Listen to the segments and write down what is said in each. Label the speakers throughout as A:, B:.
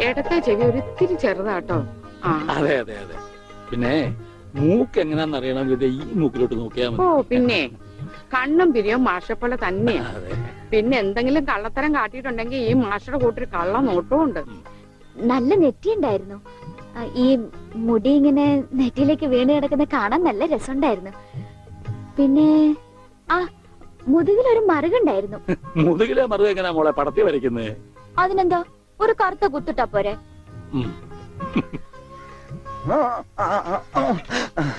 A: ഇടത്തെ ചെവി ഒരിത്തിരി ചെറുതാട്ടോ.
B: അതെ അതെ അതെ. പിന്നെ മൂക്ക് എങ്ങനെയാന്ന് അറിയണമെങ്കിൽ ഈ മൂക്കിലോട്ട് നോക്കിയാൽ മതി.
A: ഓ പിന്നെ കണ്ണും പിരിയും മാഷപ്പോലെ തന്നെയാ. പിന്നെ എന്തെങ്കിലും കള്ളത്തരം കാട്ടിയിട്ടുണ്ടെങ്കിൽ ഈ മാഷയുടെ കൂട്ടൊരു കള്ള നോട്ടവും ഉണ്ട്.
C: നല്ല നെറ്റിയുണ്ടായിരുന്നു. ഈ മുടി ഇങ്ങനെ നെറ്റിയിലേക്ക് വീണ് കിടക്കുന്ന കാണാൻ നല്ല രസമുണ്ടായിരുന്നു. പിന്നെ ആ മുതുകിലൊരു മറുകുണ്ടായിരുന്നു.
B: മുതുകിലെ മറുക എങ്ങനെയാ മോളെ പടത്തി വരയ്ക്കുന്നേ?
C: അതിനെന്താ, ഒരു കറുത്ത കുത്തിട്ടാ പോരെ?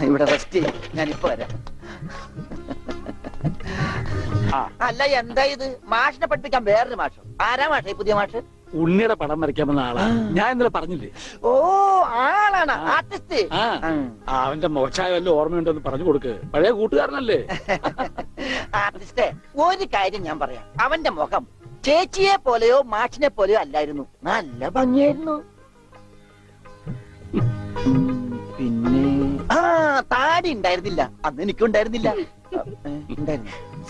D: ഇവിടെ റെസ്റ്റ് ഞാനിപ്പോ വരാം. അല്ല എന്താ ഇത്? മാഷിനെ പഠിപ്പിക്കാൻ വേറൊരു മാഷോ? ആരാ മാഷ ഈ പുതിയ മാഷ്?
B: ഉണ്ണിയുടെ പടം വരയ്ക്കാൻ വന്ന ആളാ. ഞാൻ ഇന്നലെ പറഞ്ഞില്ലേ?
D: ഓ ആളാണ് ആർട്ടിസ്റ്റ്.
B: അവന്റെ മോശമായ വല്ല ഓർമ്മയുണ്ടെന്ന് പറഞ്ഞു കൊടുക്ക്. പഴയ കൂട്ടുകാരനല്ലേ?
D: ആർട്ടിസ്റ്റേ, ഒരു കാര്യം ഞാൻ പറയാം. അവന്റെ മുഖം ചേച്ചിയെ പോലെയോ മാഷിനെ പോലെയോ അല്ലായിരുന്നു. നല്ല ഭംഗിയായിരുന്നു. പിന്നെ താടി ഉണ്ടായിരുന്നില്ല. അന്ന് എനിക്കുണ്ടായിരുന്നില്ല.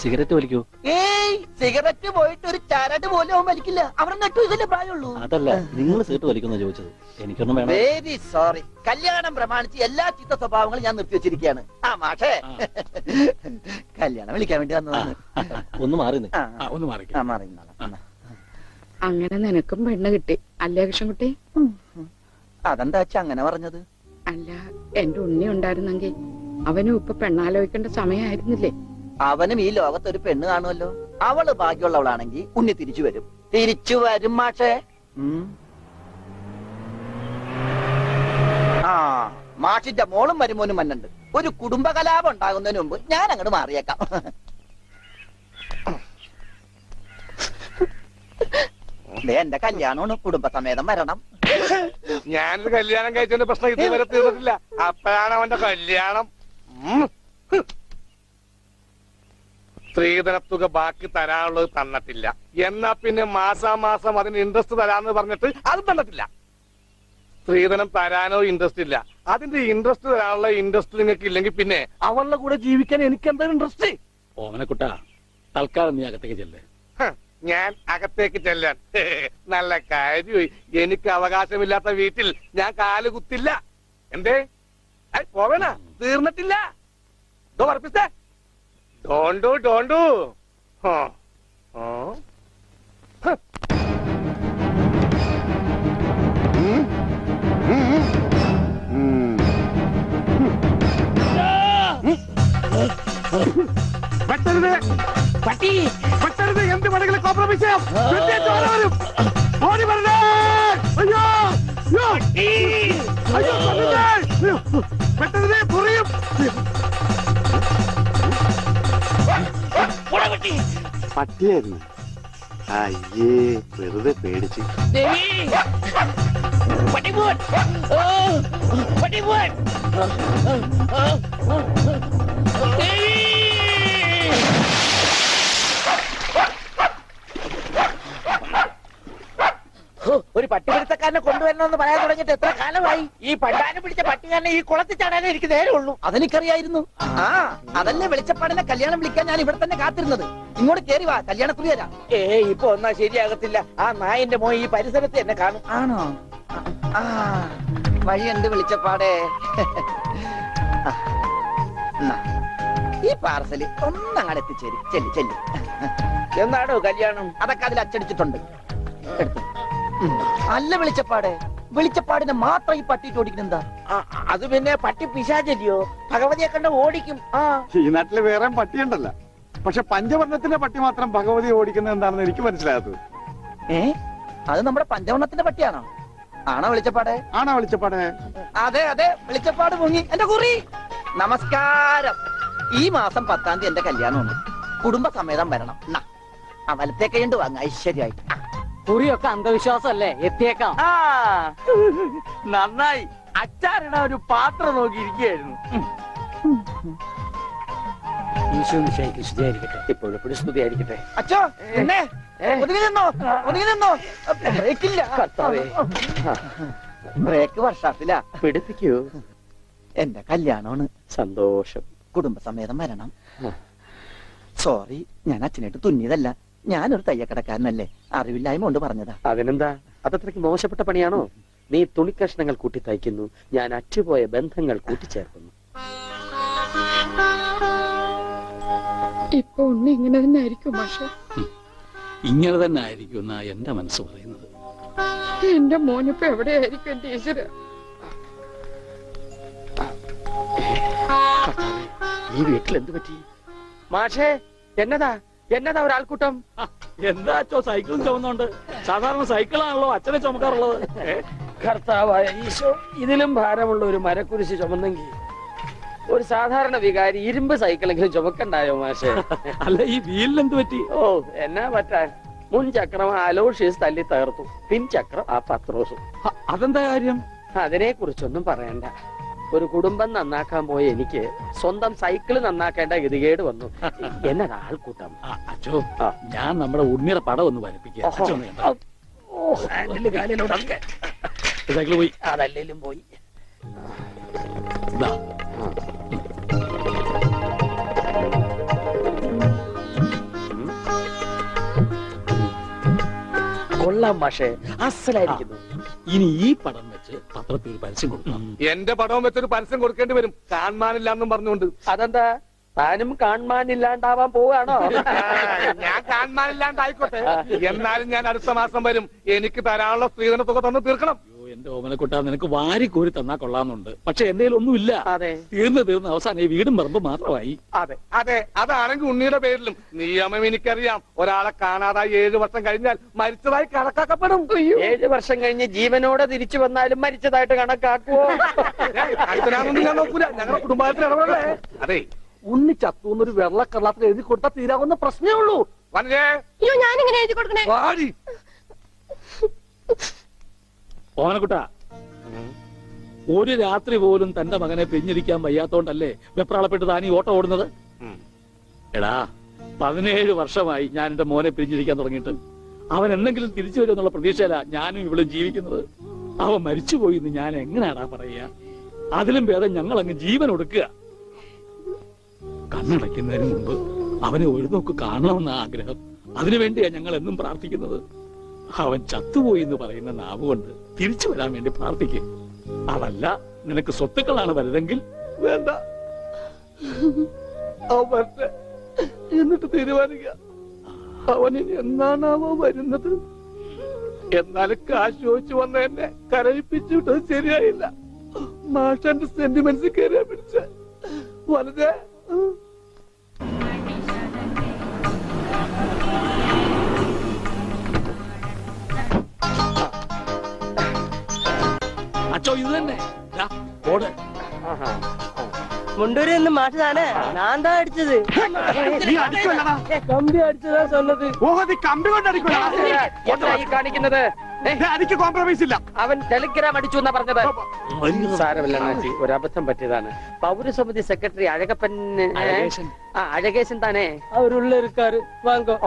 E: സിഗരറ്റ് വലിക്കൂ?
D: ഏയ് സിഗരറ്റ് പോയിട്ട് ഒരു ചരട് പോലും അവൻ വലിക്കില്ല. അവിടെ 8 വയസ്സല്ലേ പ്രായമുള്ളൂ.
E: അതല്ല, നിങ്ങൾ സീറ്റ് വലിക്കുന്ന ചോദിച്ചത്. എനിക്കൊന്നും വേണം.
D: Very sorry. കല്യാണം പ്രമാണിച്ച് എല്ലാ ചീത്ത സ്വഭാവങ്ങളും ഞാൻ നിർത്തി വെച്ചിരിക്കുകയാണ്. ആ മാഷേ, കല്യാണം വിളിക്കാൻ വേണ്ടി വന്നതാണ്.
E: ഒന്ന് മാറി
B: ഒന്ന് മാറി.
A: അങ്ങനെ നിനക്കും പെണ്ണ് കിട്ടി അല്ലേ കൃഷ്ണൻകുട്ടി?
D: അതെന്താ അങ്ങനെ പറഞ്ഞത്?
A: അല്ല, എന്റെ ഉണ്ണി ഉണ്ടായിരുന്നെങ്കിൽ അവനും ഇപ്പൊ പെണ്ണാലോചിക്കേണ്ട സമയമായിരുന്നില്ലേ?
D: അവനും ഈ ലോകത്ത് ഒരു പെണ്ണ് കാണുമല്ലോ. അവള് ഭാഗ്യമുള്ളവളാണെങ്കിൽ ഉണ്ണി തിരിച്ചു വരും. തിരിച്ചു വരും മാഷേ. ആ മാഷിന്റെ മോളും മരുമോനും മന്നുണ്ട്. ഒരു കുടുംബകലാപം ഉണ്ടാകുന്നതിന് മുമ്പ് ഞാൻ അങ്ങോട്ട് മാറിയേക്കാം. എന്റെ കല്യാണമാണ്, കുടുംബസമേതം വരണം.
F: ഞാനൊരു കല്യാണം കഴിച്ചതിന്റെ പ്രശ്നം ഇതുവരെ തീർന്നിട്ടില്ല. അപ്പോഴാണ് അവന്റെ കല്യാണം. സ്ത്രീധനത്തുക ബാക്കി തരാനുള്ളത് തന്നിട്ടില്ല. എന്നാ പിന്നെ മാസാമാസം അതിന് ഇൻട്രസ്റ്റ് തരാന്ന് പറഞ്ഞിട്ട് അത് തന്നിട്ടില്ല. സ്ത്രീധനം തരാനോ ഇൻട്രസ്റ്റ് ഇല്ല. അതിന്റെ ഇൻട്രസ്റ്റ് തരാനുള്ള ഇൻട്രസ്റ്റ് നിങ്ങൾക്ക് ഇല്ലെങ്കിൽ പിന്നെ അവളുടെ കൂടെ ജീവിക്കാൻ എനിക്ക് എന്താ ഇൻട്രസ്റ്റ്?
B: ഓമനക്കുട്ടാ, തൽക്കാലം നീ അകത്തേക്ക് ചെല്ലേ.
F: ഞാൻ അകത്തേക്ക് ചെല്ലാൻ നല്ല കാര്യമായി. എനിക്ക് അവകാശമില്ലാത്ത വീട്ടിൽ ഞാൻ കാല് കുത്തില്ല. എന്തേ പോവേണ? തീർന്നിട്ടില്ല. പറപ്പിച്ചേ. ഡോണ്ടു പട്ടി പെട്ടരുത്. എന്ത് വേണമെങ്കിലും കോംപ്രമൈസ് ചെയ്യാം. ഓടി വരണേ. അയ്യോ അയ്യോ പെട്ടരുത്, പുറിയും.
G: പട്ടിയായിരുന്നു. അയ്യേ, വെറുതെ പേടിച്ച്.
D: ഒരു പട്ടിപിടുത്തക്കാരനെ കൊണ്ടുവരണമെന്ന് പറയാൻ തുടങ്ങിയിട്ട് എത്ര കാലമായി? ഈ പണ്ടാനം പിടിച്ച പട്ടിക്കാരനെ ഈ കുളത്തിൽ ചാടാനേ എനിക്ക് നേരെ ഉള്ളൂ. അതെനിക്കറിയായിരുന്നു. ആ അതല്ലേ വെളിച്ചപ്പാടിനെ കല്യാണം വിളിക്കാൻ ഞാൻ ഇവിടെ തന്നെ കാത്തിരുന്നത്. ഇങ്ങോട്ട് കേറി വാ, കല്യാണക്കുറി തരാം. ഇപ്പൊ ഒന്നാ ശരിയാകത്തില്ല. ആ നായന്റെ മോൻ ഈ പരിസരത്ത് എന്നെ കാണും. ആണോ? ആ വഴിയുണ്ട് വെളിച്ചപ്പാടേ. ഈ പാർസല് ഒന്നങ്ങാട് എത്തിച്ചേരും. ചെല്ലി ചെല്ലി. എന്നാണോ കല്യാണം? അതൊക്കെ അതിൽ അച്ചടിച്ചിട്ടുണ്ട്. എടുത്തു. അല്ല വെളിച്ചപ്പാടെ, വെളിച്ചപ്പാടിനെ മാത്രം ഈ പട്ടിയിട്ട് ഓടിക്കുന്നെന്താ? അത് പിന്നെ പട്ടി പിശാചല്ലിയോ? ഭഗവതിയെ കണ്ട ഓടിക്കും.
G: ഈ നാട്ടില് വേറെ പട്ടിയുണ്ടല്ല. പക്ഷെ പഞ്ചവർണ്ണത്തിന്റെ പട്ടി മാത്രം ഭഗവതി ഓടിക്കുന്നത് എന്താണെന്ന് എനിക്ക് മനസ്സിലാകാത്തത്.
D: അത് നമ്മുടെ പഞ്ചവർണ്ണത്തിന്റെ പട്ടിയാണോ? ആണോ വെളിച്ചപ്പാടെ?
G: ആണോ വെളിച്ചപ്പാടെ?
D: അതെ അതെ, വെളിച്ചപ്പാട് മുങ്ങി. എന്റെ കുറി നമസ്കാരം. ഈ മാസം 10-ാം തീയതി എന്റെ കല്യാണമാണ്. കുടുംബസമേതം വരണം. ആ വലത്തെ കൈണ്ട് വാങ്ങ ഐശ്വര്യമായിട്ട്.
H: കുറിയൊക്കെ അന്ധവിശ്വാസമല്ലേ? എത്തിയേക്കാം.
D: നന്നായി. അച്ചാറിട ഒരു പാത്രം നോക്കിയിരിക്കുകയായിരുന്നു.
H: ഇപ്പോഴെപ്പോഴും സ്തുതിയായിരിക്കട്ടെ.
D: അച്ഛോ എന്നെ ഒതുങ്ങി നിന്നോ, ഒതുങ്ങി നിന്നോ. ബ്രേക്കില്ല. ബ്രേക്ക് വർഷാപ്പില്ല.
H: പിടിപ്പിക്കൂ.
D: എന്റെ കല്യാണമാണ്.
H: സന്തോഷം.
D: കുടുംബസമേതം വരണം. സോറി, ഞാൻ അച്ഛനായിട്ട് തുന്നിയതല്ല. ഞാനൊരു തയ്യക്കടക്കാരനല്ലേ, അറിവില്ലായ്മ കൊണ്ട് പറഞ്ഞതാ.
H: അതിനെന്താ? അതത്രയ്ക്ക് മോശപ്പെട്ട പണിയാണോ? നീ തുണിക്കഷ്ണങ്ങൾ കൂട്ടി തയ്ക്കുന്നു, ഞാൻ അറ്റുപോയ ബന്ധങ്ങൾ കൂട്ടിച്ചേർക്കുന്നു.
A: ഇപ്പൊ ഉണ്ണി ഇങ്ങനെ തന്നെ ആയിരിക്കും മാഷെ.
B: ഇങ്ങനെ തന്നെ ആയിരിക്കും എന്നാ എന്റെ മനസ്സ് പറയുന്നത്.
A: എന്റെ മോനിപ്പോ എവിടെയായിരിക്കും ടീച്ചർ?
H: ഈ വീട്ടിൽ എന്ത് പറ്റി? മാഷേ, എന്നതാ ഒരാൾക്കൂട്ടം?
B: എന്താ അച്ഛോ സൈക്കിളും ചുമന്നുണ്ട്? സാധാരണ സൈക്കിളാണല്ലോ അച്ഛനെ ചുമക്കാറുള്ളത്.
H: കർത്താവായ ഈശോ, ഇതിലും ഭാരമുള്ള ഒരു മരക്കുരിശ് ചുമന്നെങ്കിൽ ഒരു സാധാരണ വികാരി ഇരുമ്പ് സൈക്കിളെങ്കിലും ചുമക്കണ്ടായോ മാഷേ?
B: അല്ല, ഈ വീലിന് എന്ത് പറ്റി?
H: ഓ, എന്നാ പറ്റാൻ? മുൻ ചക്രം അലോഷ്യസ് തല്ലി തകർത്തു, പിൻചക്രം ആ പത്രോസും.
B: അതെന്താ കാര്യം?
H: അതിനെ കുറിച്ചൊന്നും പറയണ്ട. ഒരു കുടുംബം നന്നാക്കാൻ പോയ എനിക്ക് സ്വന്തം സൈക്കിള് നന്നാക്കേണ്ട ഗതികേട് വന്നു. എന്നതാ ആൾക്കൂട്ടം?
B: അച്ഛോ, ഞാൻ നമ്മുടെ ഉണ്ണിയുടെ പടം ഒന്ന് വരപ്പിക്കുക. സൈക്കിള് പോയി.
H: അതല്ലേലും പോയി.
B: ഇതാ.
H: കൊള്ളാം മാഷേ, അസലായിരിക്കുന്നു.
B: ഇനി ഈ പടം വെച്ച് പത്രത്തിൽ ഒരു പരസ്യം കൊടുക്കണം.
F: എന്റെ പടവും വെച്ചൊരു പരസ്യം കൊടുക്കേണ്ടി വരും, കാണാനില്ലാന്നും പറഞ്ഞുകൊണ്ട്.
H: അതെന്താ, താനും കാണാനില്ലാണ്ടാവാൻ പോവാണോ?
F: ഞാൻ കാണാനില്ലാണ്ടായിക്കോട്ടെ, എന്നാലും ഞാൻ അടുത്ത മാസം വരും. എനിക്ക് തരാനുള്ള സ്ത്രീധന തുക തന്ന് തീർക്കണം.
B: എന്റെ ഓമനക്കുട്ട, നിനക്ക് വാരിക്കോരി തന്നാ കൊള്ളാന്നുണ്ട്. പക്ഷെ എന്റെ ഒന്നുമില്ല.
H: അതെ,
B: തീർന്ന് അവസാനം ഈ വീടും പറമ്പ് മാത്രമായി.
F: അതെ അതെ, അതാണെങ്കിൽ ഉണ്ണിയുടെ പേരിലും നിയമം എനിക്കറിയാം. ഒരാളെ കാണാതായി 7 വർഷം കഴിഞ്ഞാൽ മരിച്ചതായി കണക്കാക്കപ്പെടും.
H: 7 വർഷം കഴിഞ്ഞ് ജീവനോടെ തിരിച്ചു വന്നാലും മരിച്ചതായിട്ട് കണക്കാക്കുവോ?
F: അടുത്തനാണെന്ന് ഞാൻ നോക്കൂല, ഞങ്ങളുടെ കുടുംബത്തിൽ ഇടപെടേ. അതെ, ഉണ്ണി ചത്തൂന്നൊരു വെള്ളക്കള്ളത്തിൽ എഴുതി കൊടുത്താൽ തീരാവുന്ന പ്രശ്നമേ ഉള്ളൂ.
C: ഞാനിങ്ങനെ എഴുതി കൊടുക്കണേ?
F: വാടി.
B: ഓമനക്കുട്ട, ഒരു രാത്രി പോലും തന്റെ മകനെ പിരിഞ്ഞിരിക്കാൻ വയ്യാത്തോണ്ടല്ലേ വെപ്രാളപ്പെട്ട് താൻ ഈ ഓട്ടം ഓടുന്നത്? എടാ, 17 വർഷമായി ഞാൻ എന്റെ മോനെ പിരിഞ്ഞിരിക്കാൻ തുടങ്ങിയിട്ട്. അവൻ എന്തെങ്കിലും തിരിച്ചു വരുമെന്നുള്ള പ്രതീക്ഷയില ഞാനും ഇവിടെ ജീവിക്കുന്നത്. അവൻ മരിച്ചുപോയി എന്ന് ഞാൻ എങ്ങനെയാടാ പറയുക? അതിലും ഭേദം ഞങ്ങൾ അങ്ങ് ജീവൻ ഒടുക്കുക. കണ്ണടയ്ക്കുന്നതിന് മുമ്പ് അവനെ ഒരു നോക്ക് കാണണമെന്ന ആഗ്രഹം. അതിനുവേണ്ടിയാ ഞങ്ങൾ എന്നും പ്രാർത്ഥിക്കുന്നത്. അവൻ ചത്തുപോയി എന്ന് പറയുന്ന നാവുകൊണ്ട് തിരിച്ചു വരാൻ വേണ്ടി പ്രാർത്ഥിക്കും. അതല്ല നിനക്ക് സ്വത്തുക്കളാണ് വലുതെങ്കിൽ
F: വേണ്ട, അവന്റെ എന്നിട്ട് തീരുമാനിക്കുക. അവനിനി എന്നാണാവോ വരുന്നത്? എന്നാലും കാശ് ചോദിച്ചു വന്ന എന്നെ കരയിപ്പിച്ചിട്ടത് ശരിയായില്ല. മാഷന്റെ സെന്റിമെന്റ്സ് കയറിയാ പിടിച്ച വളരെ.
B: അച്ചോ, ഇത് തന്നെ ഓട്.
I: മുണ്ടൂരിൽ നിന്ന് മാറ്റതാനേ ഞാൻ താ അടിച്ചത്. കമ്പി അടിച്ചതാ சொன்னது.
G: കമ്പി കൊണ്ട്
H: എന്തായി കാണിക്കുന്നത്?
G: അടിക്ക് കോംപ്രമൈസ് ഇല്ല.
H: അവൻ ടെലിഗ്രാം അടിച്ചു എന്നാ പറഞ്ഞത്. സാരമില്ല നാച്ചി, ഒരബദ്ധം പറ്റിയതാണ്. പൗരസമിതി സെക്രട്ടറി അഴകപ്പൻ, അഴകേശൻ താനേ
I: അവരുള്ള இருக்காரு. വാങ്ങോ.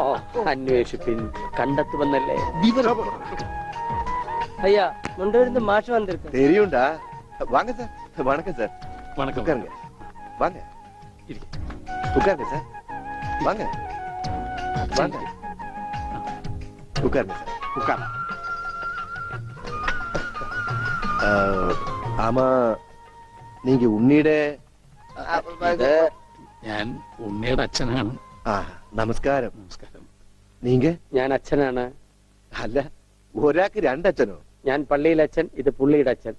H: അന്വേഷിപ്പിൻ, കണ്ടെത്തുമെന്നല്ലേ?
I: ஐயா முண்டூரிலிருந்து மாஷ் வந்திருக்கு.
J: தெரியும்டா. வாங்க சார். வணக்கம் சார்.
B: வணக்கம்.
J: உட்காருங்க. வாங்க. உட்காருங்க சார். வாங்க. வாங்க. உட்காருங்க சார்.
G: உட்கார்.
J: ஆமா, நீங்க உன்னிட
B: ഞാൻ ഉണ്ണിയുടെ അച്ഛനാണ്.
J: നമസ്കാരം.
B: നമസ്കാരം.
J: നീങ്ക?
H: ഞാൻ അച്ഛനാണ്.
J: അല്ല, ഒരാൾക്ക് 2 അച്ഛനോ?
H: ഞാൻ പള്ളിയിലെ അച്ഛൻ, ഇത് പുള്ളിയുടെ അച്ഛൻ.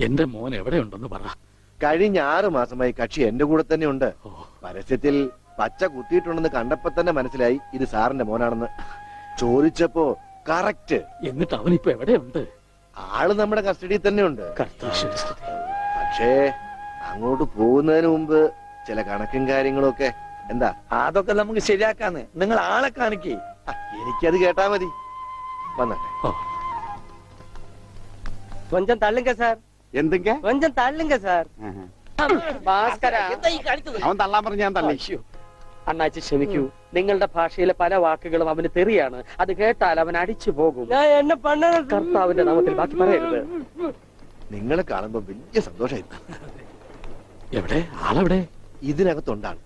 B: എന്റെ മോൻ എവിടെയുണ്ടെന്ന് പറ.
J: കഴിഞ്ഞ 6 മാസമായി കക്ഷി എന്റെ കൂടെ തന്നെ ഉണ്ട്. പരസ്യത്തിൽ പച്ച കുത്തിയിട്ടുണ്ടെന്ന് കണ്ടപ്പോ തന്നെ മനസ്സിലായി ഇത് സാറിന്റെ മോനാണെന്ന്. ചോദിച്ചപ്പോ കറക്റ്റ്.
B: എന്നിട്ട് അവനിപ്പോ എവിടെയുണ്ട്?
J: ആള് നമ്മുടെ കസ്റ്റഡിയിൽ തന്നെ ഉണ്ട്.
B: കർത്താശ്വരി.
J: പക്ഷേ അങ്ങോട്ട് പോകുന്നതിന് മുമ്പ് ചില കണക്കും കാര്യങ്ങളും ഒക്കെ. എന്താ?
D: അതൊക്കെ നമുക്ക് ശരിയാക്കാന്ന്. നിങ്ങൾ ആളെ കാണിക്കേ.
J: എനിക്കത് കേട്ടാ മതി. വന്നട്ടെ.
I: கொஞ்சம் தள்ளுங்க சார்.
G: എന്തൊക്കെ?
I: கொஞ்சம் தள்ளுங்க சார்.
H: ഭാസ്കര,
G: അവൻ തള്ളാൻ പറഞ്ഞ് ഞാൻ തള്ളി.
H: അണ്ണാച്ചി ക്ഷമിക്കൂ. നിങ്ങളുടെ ഭാഷയിലെ പല വാക്കുകളും അവന് തെറിയാണ്. അത് കേട്ടാൽ അവൻ അടിച്ചു പോകും.
I: நான் என்ன பண்ணணும்?
H: കർത്താവിന്റെ നാമത്തിൽ ബാക്കി പറയരുത്.
J: നിങ്ങളെ കാണുമ്പോ വലിയ സന്തോഷമായിരുന്നു.
B: എവിടെ ആളെവിടെ?
J: ഇതിനകത്തുണ്ടാണ്.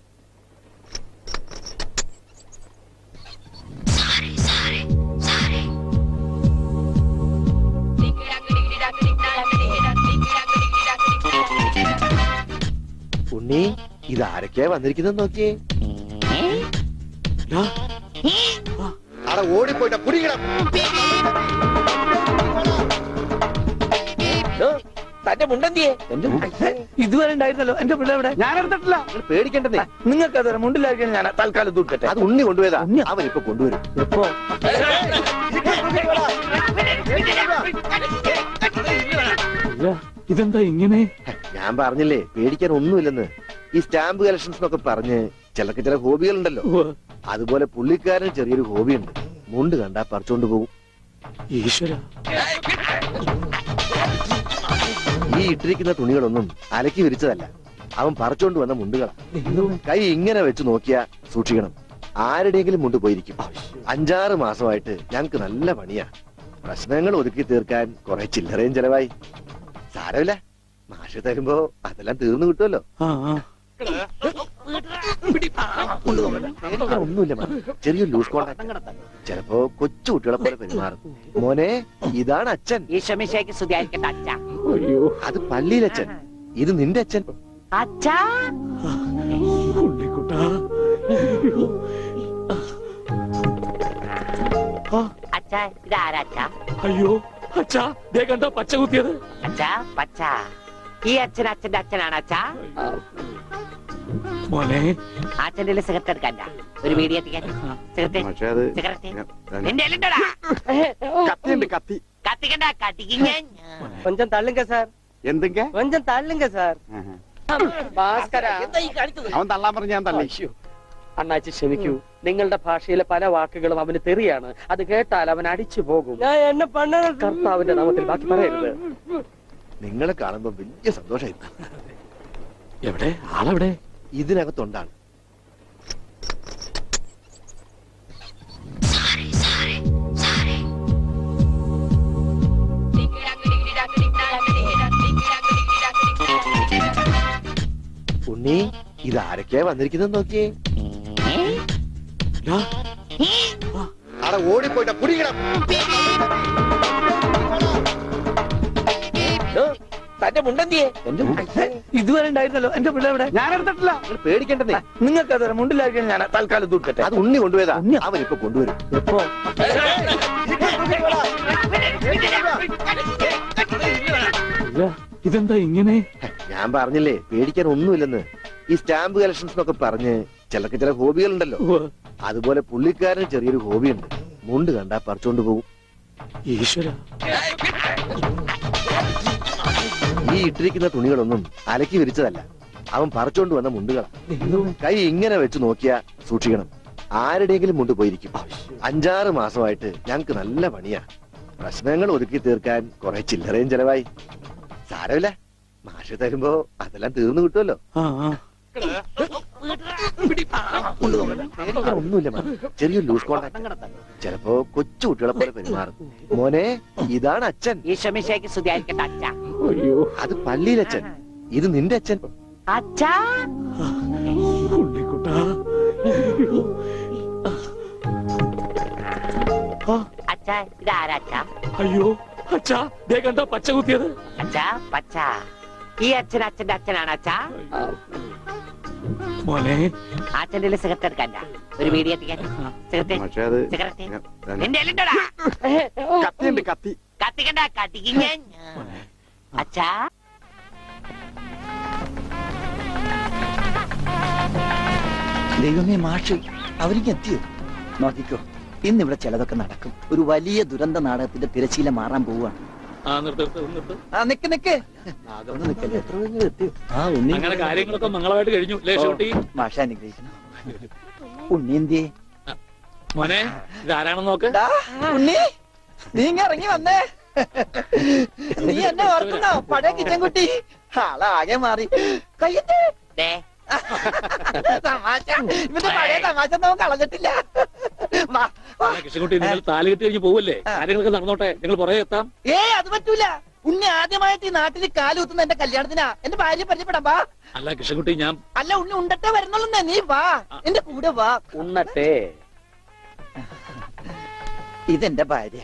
J: ഉണ്ണി ഇത് ആരൊക്കെയാ വന്നിരിക്കുന്നത് നോക്കിയേ. അവിടെ ഓടിപ്പോയിട്ട് കുടിക്കണം.
D: തന്റെ മുണ്ടെന്തിയെ
I: ഇതുവരെ ഉണ്ടായിരുന്നല്ലോ എന്റെ പിള്ള എവിടെ?
G: ഞാൻ എടുത്തിട്ടില്ല.
J: നിങ്ങൾ പേടിക്കണ്ടെന്നേ.
I: നിങ്ങൾക്ക് അത് മുണ്ടിലായിരിക്കും ഞാൻ തൽക്കാലം ദൂക്കട്ടെ.
J: അത് ഉണ്ണി കൊണ്ടുപോയതാ. അവൻ ഇപ്പൊ കൊണ്ടുവരും.
I: എപ്പോ?
B: ഇതെന്താ ഇങ്ങനെ?
J: ഞാൻ പറഞ്ഞില്ലേ പേടിക്കാൻ ഒന്നുമില്ലെന്ന്. ഈ സ്റ്റാമ്പ് കളക്ഷൻസ് എന്നൊക്കെ പറഞ്ഞ് ചിലർക്ക് ചില ഹോബികളുണ്ടല്ലോ. അതുപോലെ പുള്ളിക്കാരന് ചെറിയൊരു ഹോബിയുണ്ട്. മുണ്ട് കണ്ടാ പറിച്ചോണ്ട് പോകും.
B: ഈശ്വര,
J: ഈ ഇട്ടിരിക്കുന്ന തുണികളൊന്നും അലക്കി വിരിച്ചതല്ല. അവൻ പറിച്ചോണ്ട് വന്ന മുണ്ടുകളാ. കൈ ഇങ്ങനെ വെച്ച് നോക്കിയാ സൂക്ഷിക്കണം, ആരുടെയെങ്കിലും മുണ്ട് പോയിരിക്കും. 5-6 മാസമായിട്ട് ഞങ്ങക്ക് നല്ല പണിയാ. പ്രശ്നങ്ങൾ ഒതുക്കി തീർക്കാൻ കുറെ ചില്ലറയും ചെലവായി. സാരമില്ല, മാഷ് തരുമ്പോ അതെല്ലാം തീർന്നു കിട്ടുമല്ലോ. ഒന്നുമില്ല, ചെറിയൊരു ലൂസ് കോണ്ടാക്ട്. ചിലപ്പോ കൊച്ചു കുട്ടികളെ പോലെ പെരുമാറും. മോനെ, ഇതാണ് അച്ഛൻ.
D: ഈശോമിശിഹായ്ക്ക് സ്തുതിയായിരിക്കട്ടെ അച്ഛാ.
J: അത് പള്ളിയിലച്ഛൻ. ഇത് നിന്റെ അച്ഛൻ.
D: അച്ഛാ
B: ഉണ്ണിക്കുട്ടാ.
D: അച്ഛാ ഇതാരാ അച്ഛാ?
B: അയ്യോ അച്ഛാ, ദേ കണ്ടോ പച്ച കുത്തിയത്?
D: അച്ഛാ പച്ച. ഈ അച്ഛൻ അച്ഛന്റെ അച്ഛനാണ് അച്ഛാ.
B: മോനെ,
D: അച്ഛന്റെ സിഗരറ്റ് എടുക്കണ്ട, ഒരു വീഡിയോ എത്തിക്കാൻ. സിഗരറ്റ് നിന്റെ എല്ലുണ്ടോടാ?
G: കത്തിയുണ്ട്, കത്തി.
D: കത്തിക്കണ്ട, കത്തിക്കിങ്ങ.
I: കൊഞ്ചം തള്ളുങ്ക സാർ,
G: എന്തെങ്ക
I: കൊഞ്ചം തള്ളുങ്ക സാർ.
H: ഭാസ്കര,
G: അവൻ തള്ളാൻ പറഞ്ഞ ഞാൻ തള്ളി.
H: അണ്ണാച്ചി ക്ഷമിക്കൂ. നിങ്ങളുടെ ഭാഷയിലെ പല വാക്കുകളും അവന് തെറിയാണ്. അത് കേട്ടാൽ അവൻ അടിച്ചു പോകും.
I: ഞാൻ എന്നെ പണ്ണ
H: കർത്താവിന്റെ നാമത്തിൽ ബാക്കി പറയരുത്.
J: നിങ്ങളെ കാണുമ്പോ വലിയ സന്തോഷമായിരുന്നു.
B: എവിടെ ആളെവിടെ?
J: ഇതിനകത്തൊണ്ടാണ്. ഉണ്ണി ഇത് ആരൊക്കെയാ വന്നിരിക്കുന്നത് നോക്കിയേ. അവിടെ ഓടിപ്പോയിട്ട് കുടിക്കണം.
D: തന്റെ മുണ്ടെന്തിയെ
I: ഇതുവരെ ഉണ്ടായിരുന്നല്ലോ എന്റെ പിള്ള എവിടെ?
G: ഞാൻ എടുത്തിട്ടില്ല.
J: നിങ്ങൾ പേടിക്കണ്ടെന്നേ.
I: നിങ്ങൾക്ക് അത് മുണ്ടിലായിരിക്കും ഞാൻ തൽക്കാലം ദൂക്കട്ടെ.
J: അത് ഉണ്ണി കൊണ്ടുപോയതാ. അവൻ ഇപ്പൊ കൊണ്ടുവരും.
I: എപ്പോ?
B: ഇതെന്താ ഇങ്ങനെ?
J: ഞാൻ പറഞ്ഞില്ലേ പേടിക്കാൻ ഒന്നുമില്ലെന്ന്. ഈ സ്റ്റാമ്പ് കളക്ഷൻസ് എന്നൊക്കെ പറഞ്ഞ് ചിലർക്ക് ചില ഹോബികളുണ്ടല്ലോ. അതുപോലെ പുള്ളിക്കാരന് ചെറിയൊരു ഹോബിയുണ്ട്. മുണ്ട് കണ്ടാ പറിച്ചോണ്ട് പോകും.
B: ഈശ്വര,
J: ഈ ഇട്ടിരിക്കുന്ന തുണികളൊന്നും അലക്കി വിരിച്ചതല്ല. അവൻ പറിച്ചോണ്ട് വന്ന മുണ്ടുകളാ. കൈ ഇങ്ങനെ വെച്ച് നോക്കിയാ സൂക്ഷിക്കണം, ആരുടെയെങ്കിലും മുണ്ട് പോയിരിക്കും. 5-6 മാസമായിട്ട് ഞങ്ങക്ക് നല്ല പണിയാ. പ്രശ്നങ്ങൾ ഒതുക്കി തീർക്കാൻ കുറെ ചില്ലറയും ചെലവായി. സാരമില്ല, മാഷ് തരുമ്പോ അതെല്ലാം തീർന്നു കിട്ടുമല്ലോ. ഒന്നുമില്ല, ചെറിയൊരു ലൂസ് കോണ്ടാക്ട്. ചിലപ്പോ കൊച്ചു കുട്ടികളെ പോലെ പെരുമാറും. മോനെ, ഇതാണ് അച്ഛൻ.
D: ഈശോമിശിഹായ്ക്ക് സ്തുതിയായിരിക്കട്ടെ അച്ഛാ.
J: അത് പള്ളിയിലച്ഛൻ. ഇത് നിന്റെ അച്ഛൻ.
D: അച്ഛാ
B: ഉണ്ണിക്കുട്ടാ.
D: അച്ഛാ ഇതാരാ അച്ഛാ?
B: അയ്യോ അച്ഛാ, ദേ കണ്ടോ പച്ച കുത്തിയത്?
D: അച്ഛാ പച്ച. ഈ അച്ഛൻ അച്ഛന്റെ അച്ഛനാണ് അച്ഛാ.
B: മോനെ,
D: അച്ഛന്റെ സിഗരറ്റ് എടുക്കണ്ട, ഒരു വീഡിയോ എത്തിക്കാൻ. സിഗരറ്റ് നിന്റെ എല്ലുണ്ടോടാ?
G: കത്തിയുണ്ട്, കത്തി.
D: കത്തിക്കണ്ട, കത്തിക്കിങ്ങ. അച്ഛാ
K: ദൈവമേ, മാഷ് അവർക്ക് എത്തിയോ? നോക്കിക്കോ, ഇന്നിവിടെ ചിലതൊക്കെ നടക്കും. ഒരു വലിയ ദുരന്ത നാടകത്തിന്റെ തിരശീല മാറാൻ പോവുകയാണ്. നിക്ക് ഒന്ന് നിക്കല്ലേ, എത്ര വേഗം എത്തിയോ?
B: അങ്ങനെ കാര്യങ്ങളൊക്കെ മംഗളമായിട്ട് കഴിഞ്ഞു. ലേശോട്ടി
K: മാഷ അനുഗ്രഹിക്കണം. ഉണ്ണി എന്തിയെ?
B: മോനെ, ഇതാരാണെന്ന് നോക്ക്.
K: ഉണ്ണി, നീ ഇറങ്ങി വന്നേ. നീ എന്നെ ഓർക്കുന്നോ? പഴയ കിച്ചൻ കുട്ടി ആളാകെ മാറി. കയ്യത്തെ തമാശ, ഇവന്റെ പഴയ തമാശ നമുക്ക് കളഞ്ഞിട്ടില്ല.
B: കൃഷ്ണൻകുട്ടി, നിങ്ങൾ താലി കെട്ടി കഴിഞ്ഞ് പോവല്ലേ? കാര്യങ്ങളൊക്കെ നടന്നോട്ടെ, നിങ്ങൾ പുറകെ എത്താം.
K: അത് പറ്റൂല. ഉണ്ണി ആദ്യമായിട്ട് ഈ നാട്ടിൽ കാലുകുത്തുന്ന എന്റെ കല്യാണത്തിനാ. എന്റെ ഭാര്യ പരിചയപ്പെടാം, വാ.
B: അല്ല കൃഷ്ണൻകുട്ടി, ഞാൻ
K: അല്ല ഉണ്ണി ഉണ്ടട്ടെ വരുന്നുള്ളൂ. നീ വാ, എന്റെ കൂടെ വാ.
H: ഉണ്ണട്ടെ.
K: ഇതെന്റെ ഭാര്യ.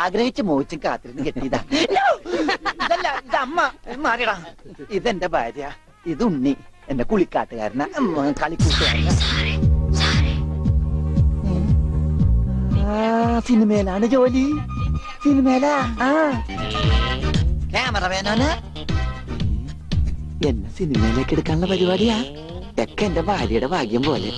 K: ആഗ്രഹിച്ച് മോഹിച്ചും കാത്തിരുന്ന് കെട്ടിയതാ. ഇതല്ല, ഇത് അമ്മ. മാറിയടാ. ഇതെന്റെ ഭാര്യ, ഇത് ഉണ്ണി എന്റെ കുളിക്കാട്ടുകാരന കളിക്കൂട്ടുകാരന സിനിമയിലാണ് ജോലി. സിനിമയിലാ. ക്യാമറമാനാണ്. എന്നെ സിനിമയിലേക്ക് എടുക്കാനുള്ള പരിപാടിയാ. ഒക്കെ എന്റെ ഭാര്യയുടെ ഭാഗ്യം പോലെ.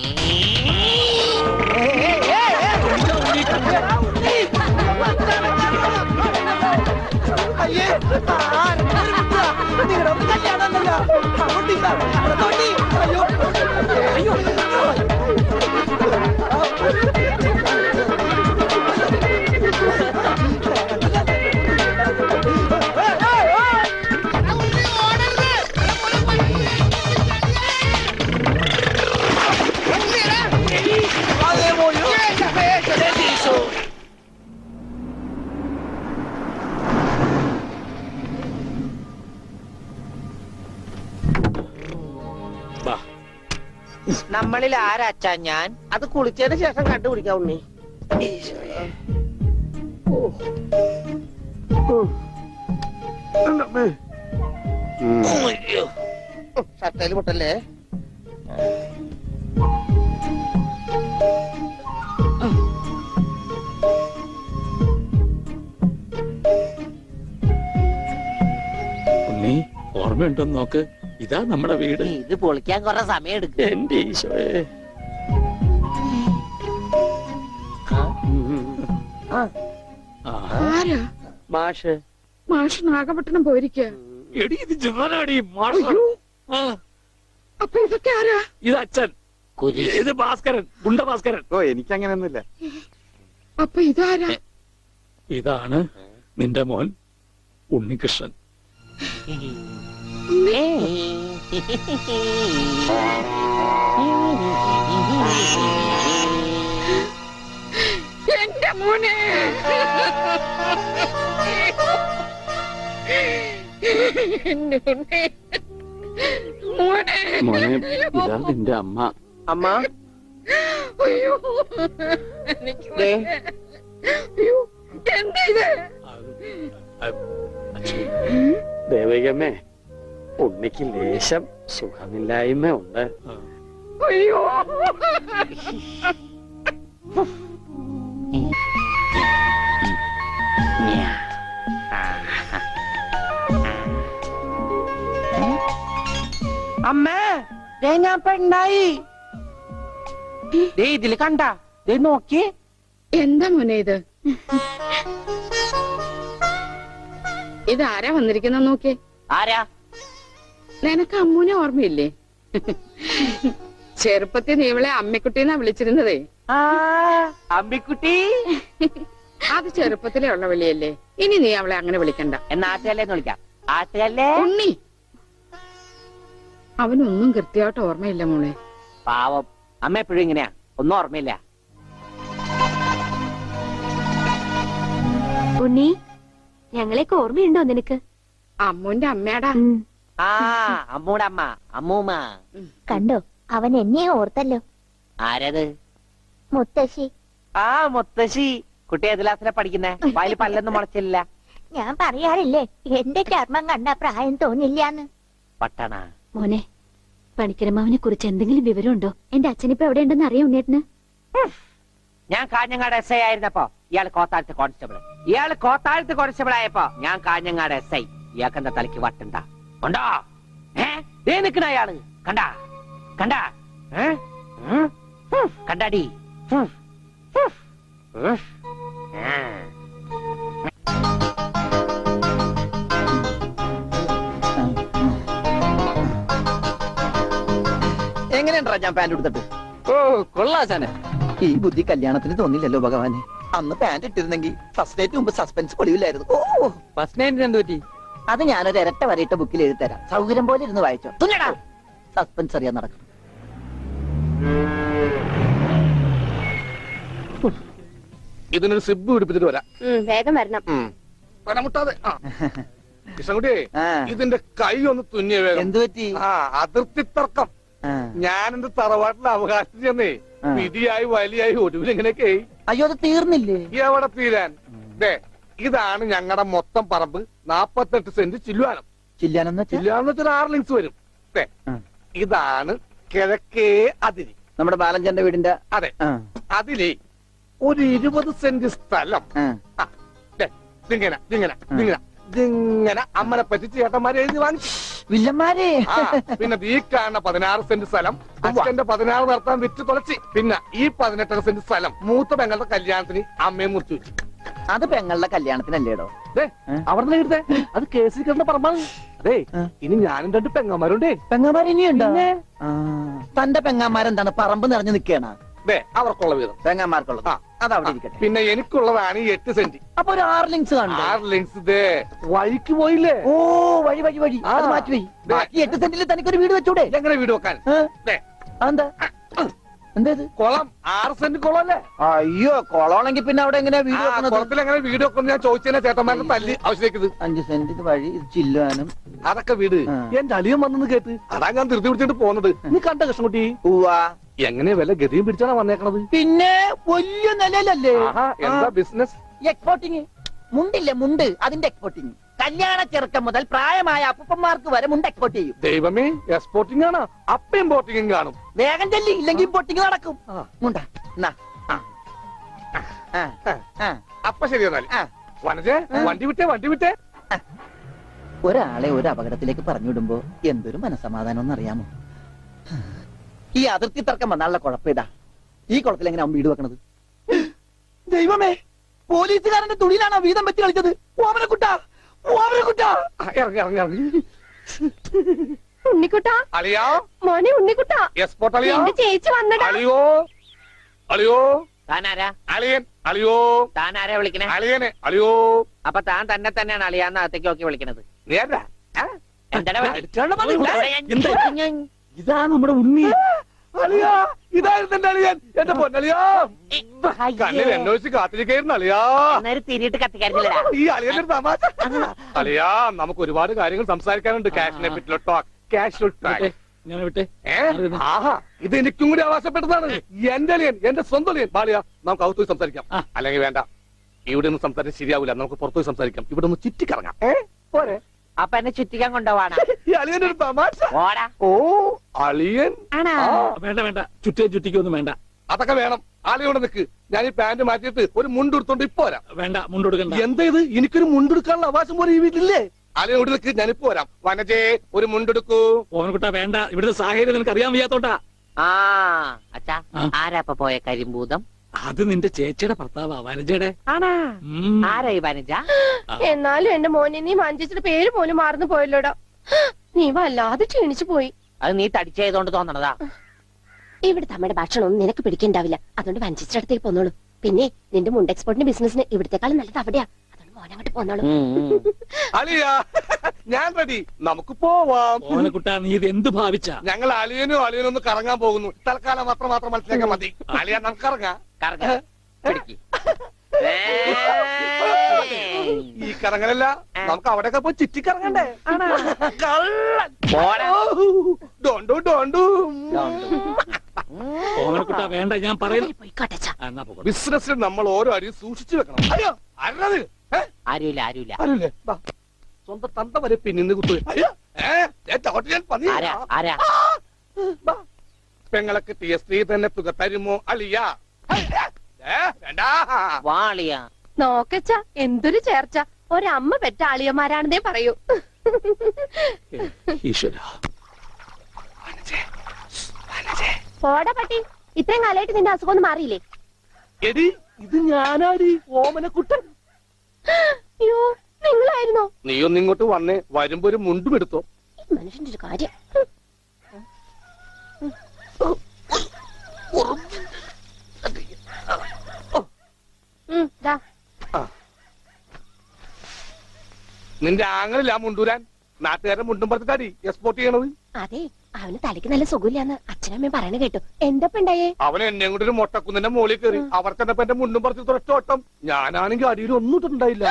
B: വാ.
D: നമ്മളിൽ ആരാച്ചാ ഞാൻ? അത് കുളിച്ചതിന് ശേഷം കണ്ടുപിടിക്കാം ഉണ്ണി. ഷർട്ടേല് പൊട്ടല്ലേ?
B: ഉണ്ണി ഓർമ്മയുണ്ടോന്ന് നോക്ക്. ഇതാ നമ്മുടെ വീട്.
D: ഇത് പൊളിക്കാൻ കുറെ സമയം എടുക്കും.
H: എന്റെ ഈശോയെ.
A: ആരാ?
H: മാഷ്.
A: മാഷ് നാഗപട്ടണം പോയിരിക്കുക.
B: എടി ഇത് ഞാനാടി മാഷ്. ആ,
A: അപ്പൊ ഇതൊക്കെ ആരാ?
B: ഇത് അച്ഛൻ. ഇത് ഭാസ്കരൻ, ഗുണ്ട ഭാസ്കരൻ.
G: ഓ എനിക്കങ്ങനെയൊന്നുമില്ല.
A: അപ്പൊ ഇതാരാ?
B: ഇതാണ് നിന്റെ മോൻ ഉണ്ണികൃഷ്ണൻ.
A: എന്റെ മോനെ. എന്റെ മോനെ. മോനെ.
B: മോനെ ഇതാ നിന്റെ അമ്മ.
D: അമ്മ
A: അയ്യോ എനിക്ക് വയ്യ. അയ്യോ എന്താ ഇത്?
H: ദേവകമ്മേ, ഉണ്ണിക്ക് ലേശം സുഖമില്ലായ്മ ഉണ്ട്.
A: അയ്യോ
D: അമ്മേ, ഞാൻ പെണ്ണായി. ഇതില് കണ്ട നോക്കി.
A: എന്താ മോനെ ഇത്? ഇതാരാ വന്നിരിക്കുന്ന നോക്കിയേ.
D: ആരാ?
A: നിനക്ക് അമ്മൂനെ ഓർമ്മയില്ലേ? ചെറുപ്പത്തിൽ നീ ഇവളെ അമ്മിക്കുട്ടിന്നാ വിളിച്ചിരുന്നതേ.
D: അമ്മിക്കുട്ടി.
A: അത് ചെറുപ്പത്തിലേ ഉള്ള വിളിയല്ലേ. ഇനി നീ അവളെ അങ്ങനെ വിളിക്കണ്ട.
D: എന്നാ ആട്ടുകല്ലേന്ന് വിളിക്കാം. ആട്ടുകല്ലേ.
A: ഉണ്ണി. അവനൊന്നും കൃത്യമായിട്ട് ഓർമ്മയില്ല മോളെ.
D: പാവം. അമ്മ എപ്പോഴും ഇങ്ങനെയാ, ഒന്നും ഓർമ്മയില്ല.
C: ഉണ്ണി, ഞങ്ങളെയൊക്കെ ഓർമ്മയുണ്ടോ നിനക്ക്?
A: അമ്മൂന്റെ അമ്മയാടാ.
D: ആ അമ്മൂടെ അമ്മ, അമ്മൂമ്മ.
C: കണ്ടോ, അവൻ എന്നെ ഓർത്തല്ലോ.
D: ആരത്?
C: മുത്തശ്ശി.
D: ആ മുത്തശ്ശി. കുട്ടി ഏത് ക്ലാസ്സിലാ പഠിക്കുന്നേ? വായിൽ പല്ലൊന്നും മുളച്ചില്ല.
C: ഞാൻ പറയാറില്ലേ, എന്റെ ചർമ്മം കണ്ട പ്രായം തോന്നില്ലാന്ന്.
D: പട്ടണ.
C: മോനെ, പണിക്കരമാവിനെ കുറിച്ച് എന്തെങ്കിലും വിവരമുണ്ടോ? എന്റെ അച്ഛനിപ്പോ എവിടെ ഉണ്ടെന്ന് അറിയാം ഉണ്ണേട്ടന്?
D: ഞാൻ കാഞ്ഞങ്ങാട് എസ് ഐ ആയിരുന്നപ്പോ ഇയാള് കോത്താഴത്ത് കോൺസ്റ്റബിൾ. ഇയാള് കോത്താഴത്ത് കോൺസ്റ്റബിൾ ആയപ്പോ ഞാൻ കാഞ്ഞങ്ങാട് എസ് ഐ. ഇയാൾക്ക് എന്താ തലയ്ക്ക് വട്ടുണ്ട? ഉണ്ടോ? ദേ നിക്കണ അയാള്. കണ്ടാ കണ്ടാ? കണ്ടാടി?
K: എങ്ങനെയുണ്ടാ ഞാൻ പാന്റ് എടുത്തിട്ട്?
H: ഓ കൊള്ളാശാനെ.
K: ഈ ബുദ്ധി കല്യാണത്തിന് തോന്നില്ലല്ലോ ഭഗവാനെ. അന്ന് പാന്റ് ഇട്ടിരുന്നെങ്കിൽ ഫസ്റ്റ് നൈറ്റ് മുമ്പ് സസ്പെൻസ് പൊളിയില്ലായിരുന്നു. ഓ
H: ഫസ്റ്റ് നൈറ്റിന് എന്ത് പറ്റി?
K: അത് ഞാനൊരു ഇരട്ട വരയിട്ട ബുക്കിൽ എഴുതി തരാം. സൗകര്യം പോലെ ഇരുന്ന് വായിച്ചോ. തുന്നടാ. സസ്പെൻസ് അറിയാൻ നടക്കും.
F: ഇതിനൊരു സിബ് പിടിപ്പിച്ചിട്ട് വരാം.
C: വേഗം വരണം.
F: പനമുട്ടാതെ. കൃഷ്ണൻകുട്ടിയെ,
K: ആ.
F: ഇതിന്റെ കൈ ഒന്ന് തുന്നിയ വേഗം.
K: എന്തു പറ്റി?
F: ആ അതിർത്തി തർക്കം.
K: ആ.
F: ഞാൻ എന്റെ തറവാട്ടിൽ അവകാശം ചെന്നേ
K: ആ.
F: വിധിയായി വലിയായി ഒടുവിൽ ഇങ്ങനെയൊക്കെ
K: അയ്യോ അത് തീർന്നില്ലേ?
F: എവിടെ തീരാൻ. ദേ ഇതാണ് ഞങ്ങളുടെ മൊത്തം പറമ്പ്. 48 സെന്റ് ചില്ലുവാനം.
K: ചില്ലാനെന്ന് വെച്ചാ
F: ചില്ലുവാനം വെച്ചാൽ 6 ലിങ്സ് വരും. ദേ
K: ആ.
F: ഇതാണ് കിഴക്കേ അതിരി.
K: നമ്മുടെ ബാലഞ്ചന്റെ വീടിന്റെ
F: അതെ,
K: ആ,
F: അതിലേ ഒരു 20 സെന്റ് സ്ഥലം.
K: ആ.
F: ആ, ദേ, ഇതിങ്ങനെ അമ്മനെ പറ്റിച്ച് ചേട്ടന്മാരെ എഴുതി വാങ്ങിച്ചു.
K: വില്ലന്മാരെ
F: ആ, പിന്നെ ഈ കാണുന്ന 16 സെന്റ് സ്ഥലം അച്ഛന്റെ 16 നടത്താൻ വിറ്റ് തുളച്ചി. പിന്നെ ഈ 18 സെന്റ് സ്ഥലം മൂത്ത പെങ്ങളുടെ കല്യാണത്തിന് അമ്മയെ മുറിച്ചു വെച്ചു.
K: അത് പെങ്ങളുടെ കല്യാണത്തിനല്ലേടോ?
F: അവിടെ എടുത്തേ, അത് കേസിൽ കിടന്ന പറമ്പാണ്. അതെ, ഇനി ഞാനും 2 പെങ്ങന്മാരുണ്ടേ.
K: പെങ്ങന്മാർ ഇനിയുണ്ടോ? തന്റെ പെങ്ങന്മാരെന്താണ് പറമ്പ് നിറഞ്ഞു നിൽക്കണ?
F: ദേ, അവർക്കുള്ള വീതം
K: പെങ്ങന്മാർക്കുള്ളത് അത് അവിടെ ഇരിക്കട്ടെ.
F: പിന്നെ എനിക്കുള്ളതാണ് ഈ 8 സെന്റ്.
K: അപ്പൊ ഒരു 6 ലിങ്സ് കണ്ടോ?
F: 6 ലിങ്സ് ദേ വഴിക്ക് പോയില്ലേ?
K: ഓ, വഴി വഴി വഴി, അത് മാറ്റി പോയി. ബാക്കി 8 സെന്റിൽ തനിക്കൊരു വീട് വെച്ചൂടെ?
F: എങ്ങനെ വീട് വെക്കാൻ? ദേ,
K: അതെന്താ? എന്താ?
F: കുളം 6 സെന്റ് കുളം അല്ലേ?
K: അയ്യോ, കൊളമാണെങ്കിൽ പിന്നെ അവിടെ എങ്ങനെയാ വീട് വെക്കുന്നത്?
F: കുളത്തിൽ എങ്ങനെ വീട് വെക്കുന്നു ഞാൻ ചോദിച്ചതിനെ ചേട്ടന്മാരുടെ തല്ലി ആവശ്യത്തേക്ക്.
K: 5 സെന്റ് ഇത് വഴി, ഇത് ചില്ലുവാനും.
F: അതൊക്കെ വീട് എന്റെ അളിയൻ വന്നെന്ന് കേട്ട് അതാ ഞാൻ ധൃതി പിടിച്ചിട്ട് പോകുന്നത്. നീ കണ്ട കൃഷ്ണൻകുട്ടി
K: ഉവ്വാ.
F: എങ്ങനെ വില ഗതിയും പിടിച്ചാണ് വന്നേക്കണത്?
K: പിന്നെ വലിയ നിലയിലല്ലേ?
F: ആഹാ, എന്താ ബിസിനസ്?
K: എക്സ്പോർട്ടിങ്. മുണ്ടില്ലേ, മുണ്ട്, അതിന്റെ എക്സ്പോർട്ടിങ്. കല്യാണ ചെറുക്കം മുതൽ പ്രായമായ അപ്പന്മാർക്ക് വരെ മുണ്ട് എക്സ്പോർട്ട് ചെയ്യും.
F: ദൈവമേ, എക്സ്പോർട്ടിംഗ് ആണ്. അപ്പ ഇമ്പോർട്ടിംഗും കാണും.
K: വേഗം ചെല്ലി, ഇല്ലെങ്കിൽ ഇമ്പോർട്ടിങ് നടക്കും. മുണ്ട എന്നാ.
F: അപ്പൊ ശരി എന്നാൽ വനജേ, വണ്ടി വിട്ടേ.
K: ഒരാളെ ഒരു അപകടത്തിലേക്ക് പറഞ്ഞുവിടുമ്പോ എന്തൊരു മനസമാധാനം എന്നറിയാമോ? ഈ അതിർത്തി തർക്കം വന്നാലുള്ള കുഴപ്പമിതാ. ഈ കുളത്തിൽ എങ്ങനെ വീട് വെക്കണത്? ദൈവമേ, പോലീസുകാരന്റെ തുണിയിലാണ് വീതം വെച്ച് കളിച്ചത്. ഓമനക്കുട്ടാ.
F: ഇറങ്ങി
A: ഉണ്ണിക്കുട്ടാ,
F: അളിയാ,
A: മോനെ ഉണ്ണിക്കുട്ടാ,
F: എക്സ്പോർട്ട് അളിയാ,
A: എന്റെ ചേച്ചി വന്നടാ.
F: അളിയോ
H: താനാരാ?
F: അളിയൻ, അളിയോ
H: താനാരാ വിളിക്കണേ?
F: അളിയനെ, അളിയോ.
H: അപ്പൊ താൻ തന്നെ തന്നെയാണ് അളിയാന്ന് അകത്തേക്ക് നോക്കി വിളിക്കണത്?
F: നീ ആരാ?
H: എന്താ
B: ഇതാ നമ്മുടെ ഉണ്ണി.
F: അളിയാ, ഇതായിരുന്നു എന്റെ അളിയൻ. എന്റെ പൊന്നളിയാ, കണ്ണിൽ അന്വേഷിച്ച് കാത്തിരിക്കായിരുന്നു അളിയാ.
H: തിരിയിട്ട് കത്തിക്കാരില്ല.
F: ഈ അളിയന്റെ തമാശ. അളിയാ, നമുക്ക് ഒരുപാട് കാര്യങ്ങൾ സംസാരിക്കാനുണ്ട്. കാഷിനെ പറ്റിയുള്ള ടോക്ക്, കാഷ്വൽ ടോക്ക്.
B: ഞാൻ വിട്ടെ.
F: ആഹാ, ഇത് എനിക്കും കൂടി അവകാശപ്പെട്ടതാണ്. എന്റെ അളിയൻ, എന്റെ സ്വന്തം അളിയൻ. ബാലിയ, നമുക്ക് അകത്ത് പോയി സംസാരിക്കാം. അല്ലെങ്കിൽ വേണ്ട, ഇവിടെ നിന്ന് സംസാരിക്കാൻ ശരിയാവില്ല. നമുക്ക് പുറത്തുപോയി സംസാരിക്കാം. ഇവിടെ ഒന്ന് ചുറ്റിക്കറങ്ങാം. പോരെ?
H: അപ്പൊ എന്നെ ചുറ്റിക്കാൻ കൊണ്ടുപോവാണ്.
F: ഈ അളിയന്റെ ഒരു തമാശ. ഓ, അളിയൻ.
B: വേണ്ട, ചുറ്റിക്കൊന്നും വേണ്ട.
F: അതൊക്കെ വേണം. ആളിയോടെ നിൽക്ക്. ഞാൻ ഈ പാന്റ് മാറ്റിയിട്ട് ഒരു മുണ്ടെടുത്തോണ്ട് ഇപ്പൊ വരാം.
B: വേണ്ട, മുണ്ടെടുക്കണ്ട.
F: എന്താ ഇത്? എനിക്കൊരു മുണ്ടെടുക്കാനുള്ള അവകാശം പോലെ ഈ വീട്ടിലില്ലേ? ആളിയോട് നിൽക്ക്, ഞാനിപ്പോ വരാം. വനജേ, ഒരു മുണ്ടെടുക്കൂ.
B: ഓമനക്കുട്ടാ വേണ്ട, ഇവിടുത്തെ സാഹചര്യം നിനക്ക് അറിയാൻ വയ്യാത്തോട്ടാ.
H: അച്ഛാ, ആരാപ്പ പോയ കരിമ്പൂതം?
B: അത് നിന്റെ ചേച്ചിയുടെ ഭർത്താവാ, വനജയുടെ.
H: ആരായി വനജ?
A: എന്നാലും എന്റെ മോനെ നീ മഞ്ചേച്ചിയുടെ പേര് പോലും മാറുന്നു പോയല്ലോടാ. നീ വല്ലാതെ ക്ഷീണിച്ചു പോയി.
H: അത് നീ തടിച്ചതുകൊണ്ട് തോന്നണതാ.
A: ഇവിടുത്തെ അമ്മയുടെ ഭക്ഷണം ഒന്നും നിനക്ക് പിടിക്കണ്ടാവില്ല. അതുകൊണ്ട് വഞ്ചിച്ചിട്ട് അടുത്തേക്ക് പോന്നോളൂ. പിന്നെ നിന്റെ മുണ്ട് എക്സ്പോർട്ടിന്റെ ബിസിനസിന് ഇവിടത്തെക്കാളും നല്ലത് അവിടെയാ. അതുകൊണ്ട് മോനങ്ങോട്ട് പോന്നോളൂ.
F: അളിയാ, ഞാൻ റെഡി. നമുക്ക് പോവാം.
B: ഓമനക്കുട്ടാ, നീ ഇത് എന്ത് ഭാവിച്ചാ?
F: ഞങ്ങൾ അളിയനും ഒന്ന് കറങ്ങാൻ പോകുന്നു. തൽക്കാലം മാത്രം മനസ്സിലാക്കാൻ മതി. അളിയാ, നമുക്ക് ഇറങ്ങാം. ഈ കറങ്ങലല്ല, നമുക്ക് അവിടെയൊക്കെ പോയി ചുറ്റിക്കറങ്ങണ്ടേ?
B: ഓമനക്കുട്ടാ വേണ്ട, ഞാൻ പറയുന്നു.
F: ബിസിനസ്സിൽ നമ്മൾ ഓരോ അരിയും സൂക്ഷിച്ചു വെക്കണം. അയ്യോ, അരുത്.
H: ആരുമില്ല.
F: സ്വന്തം തന്ത വരെ പിന്നിന്ന് കുത്തു. പെങ്ങളെ കിട്ടിയ സ്ത്രീ തന്നെ തുക തരുമോ അളിയാ?
H: വാളിയ
A: നോക്കച്ച, എന്തൊരു ചേർച്ച. ഒരമ്മ പെറ്റ ആളിയന്മാരാണെന്നേ പറയൂ. പോടാ പട്ടി, ഇത്രയും കാലമായിട്ട് നിന്റെ അസുഖം ഒന്നും മാറിയില്ലേ?
F: എടി, ഇത് ഞാനാടി, ഓമനക്കുട്ടൻ.
A: അയ്യോ, നിങ്ങളായിരുന്നോ?
F: നീയൊന്ന് ഇങ്ങോട്ട് വന്നേ. വരുമ്പോ ഒരു മുണ്ടും എടുത്തോ.
A: മനുഷ്യന്റെ ഒരു കാര്യം.
F: നിന്റെ ആങ്ങളില്ല മുണ്ടൂരാൻ. നാട്ടുകാരുടെ മുണ്ടും പറത്തിട്ടാടി എക്സ്പോർട്ട് ചെയ്യണത്.
A: അതെ, അവന് തലയ്ക്ക് നല്ല സുഖമില്ലാന്ന് അച്ഛനമ്മയും പറയണ കേട്ടു. എന്തപ്പ ഉണ്ടായേ?
F: അവൻ എന്നെ കൊണ്ട് ഒരു മൊട്ടക്കുന്നിന്റെ മുകളിൽ കയറി. അവർക്കെന്നപ്പോ എന്റെ മുണ്ടും പറിച്ച് തുറച്ചോട്ടം. ഞാനാണെങ്കിൽ അടിയിൽ ഒന്നും ഇട്ടുണ്ടായില്ല.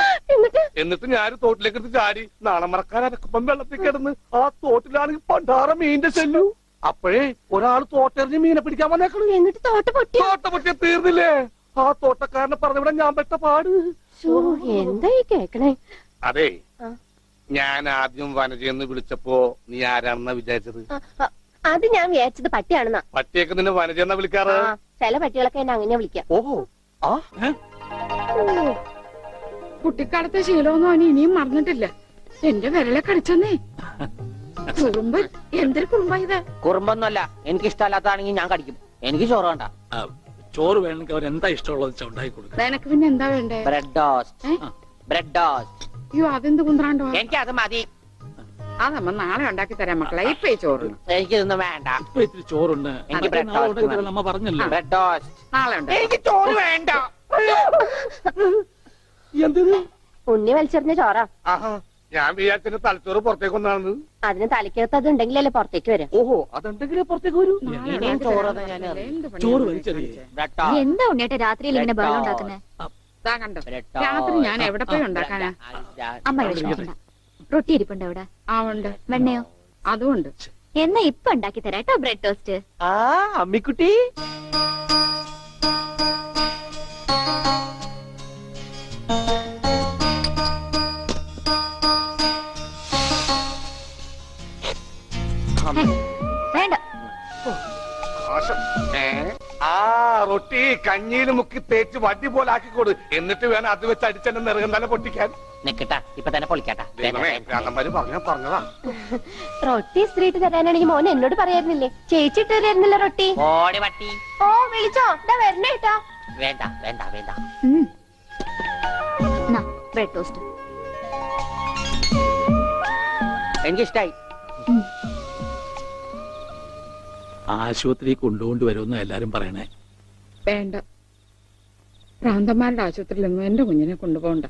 F: എന്നിട്ട് ഞാൻ തോട്ടിലേക്ക് എടുത്ത് ചാടി. നാളെ മറക്കാൻ അരക്കുപ്പം വെള്ളത്തിൽ കിടന്ന് ആ തോട്ടിലാണെങ്കിൽ പണ്ടാറ മീനിന്റെ ചെല്ലു. അപ്പോഴേ ഒരാൾ തോട്ടെറിഞ്ഞ് മീനെ പിടിക്കാൻ വന്നേക്കണു.
A: എന്നിട്ട് തോട്ട
F: പൊട്ടിയ തീർന്നില്ലേ? ആ തോട്ടക്കാരനെ പറഞ്ഞവിടെ ഞാൻ പെട്ട പാട്.
A: എന്തായി കേക്കണേ?
F: അതെ, ഞാൻ ആദ്യം വനജയെന്ന് വിളിച്ചപ്പോ നീ ആരാണെന്നാ വിചാരിച്ചത്?
A: അത് ഞാൻ വിചാരിച്ചത് പട്ടിയാണെന്നാ.
F: പട്ടിയൊക്കെ നിന്നെ വനജെന്ന വിളിക്കാറ്.
A: ആ, ചില പട്ടികളൊക്കെ എന്നെ അങ്ങനെ വിളിക്കാം.
F: ഓഹോ ആ
L: കുട്ടിക്കാലത്തെ ശീലമൊന്നും അവന് ഇനിയും മറന്നിട്ടില്ല. എന്റെ വിരലെ കടിച്ചെന്നേ. കുറുമ്പ്, എന്തൊരു കുറുമ്പാ ഇത്?
D: കുറുമ്പൊന്നുമല്ല, എനിക്ക് ഇഷ്ടമല്ലാത്തതാണെങ്കിൽ ഞാൻ കടിക്കും. എനിക്ക് ചോറ് വേണ്ട.
B: ചോറ് വേണമെങ്കിൽ അവർ എന്താ ഇഷ്ടമുള്ളത് ഉണ്ടാക്കി കൊടുക്കുക.
L: നിനക്ക് പിന്നെ എന്താ വേണ്ടേ?
D: Bread toast. Bread toast.
L: അയ്യോ, അതെന്ത് കുന്ത്രാണ്ടോ?
D: എനിക്ക് അത് മതി.
L: അതമ്മ നാളെ ഉണ്ടാക്കി തരാം മക്കളെ. ഇപ്പൊ ഈ ചോറ്
D: എനിക്കിതൊന്നും വേണ്ട.
B: ഇപ്പൊ ഇത്തിരി ചോറുണ്ട്.
D: എനിക്ക് ബ്രെഡ്
B: നാളെ
D: ടോസ്റ്റ്
B: ഉണ്ടാക്കി തരാം, നമ്മ പറഞ്ഞല്ലോ.
D: Bread toast.
L: നാളെ ഉണ്ട്.
D: എനിക്ക് ചോറ് വേണ്ട.
F: എന്തിന്?
A: ഉണ്ണി വലിച്ചെറിഞ്ഞ ചോറാ.
F: ആഹാ, ഞാൻ വിചാരിച്ചെന്റെ തലച്ചോറ് പുറത്തേക്ക് ഒന്നാണ്.
A: അതിന് തലയ്ക്കകത്ത് അത് ഉണ്ടെങ്കിലല്ലേ പുറത്തേക്ക് വരാം.
F: ഓഹോ, അതുണ്ടെങ്കിലേ പുറത്തേക്ക് വരൂ.
L: നാളെ
D: ഇനിയും
L: ഉണ്ടാക്കി
D: ചോറ്
L: തരാം
D: തന്നെ ഞാൻ
L: മക്കളെ. എന്ത് പണിയാ
B: ചോറ്
L: നീ
B: വലിച്ചെറിയേ.
L: കാണിച്ചേ?
D: Bread toast.
C: എന്താ ഉണ്ണിയേട്ടാ രാത്രിയിൽ ഇങ്ങനെ ബഹളം ഉണ്ടാക്കുന്നത്?
L: ദാ കണ്ടോ,
D: ബ്രെഡ് ടോസ്റ്റ്.
L: രാത്രി ഞാൻ എവിടെ പോയി ഉണ്ടാക്കാനാ?
C: അമ്മ വിഷമിക്കണ്ട. റൊട്ടി ഇരിപ്പുണ്ട് അവിടെ.
L: ആ ഉണ്ട്,
C: വെണ്ണയോ?
L: അതുമുണ്ട്.
C: എന്നാ ഇപ്പൊ ഉണ്ടാക്കി തരാം കേട്ടോ ബ്രെഡ് ടോസ്റ്റ്.
D: ആ അമ്മിക്കുട്ടി,
C: വേണ്ട.
F: ആ റൊട്ടി കഞ്ഞിയിൽ മുക്കി തേച്ച് വടി പോലെ ആക്കിക്കൊടു. എന്നിട്ട് വേണം അത് വെച്ച് അടിച്ചെന്നെ നിറകം തന്നെ പൊട്ടിക്കാൻ.
D: നിക്കട്ടാ, ഇപ്പൊ തന്നെ പൊളിക്കട്ടാ.
F: ദൈവമേ, ഭ്രാന്തന്മാര് പറഞ്ഞതാ.
A: റൊട്ടി സ്ത്രീട്ട് തരാനാണെങ്കിൽ മോൻ എന്നോട് പറയായിരുന്നില്ലേ? ചേച്ചി ഇട്ട് തരായിരുന്നില്ല റൊട്ടി.
D: ഓടി പട്ടി.
A: ഓ വിളിച്ചോ, ഇതാ വരണേട്ടാ.
D: വേണ്ട വേണ്ട വേണ്ട.
C: Bread toast.
D: എനിക്കിഷ്ടായി.
B: ആശുപത്രി കൊണ്ടുകൊണ്ട് വരുമെന്ന് എല്ലാരും പറയണേ.
L: വേണ്ട, ഭ്രാന്തന്മാരുടെ ആശുപത്രിയിലൊന്നും എന്റെ കുഞ്ഞിനെ കൊണ്ടുപോകണ്ട.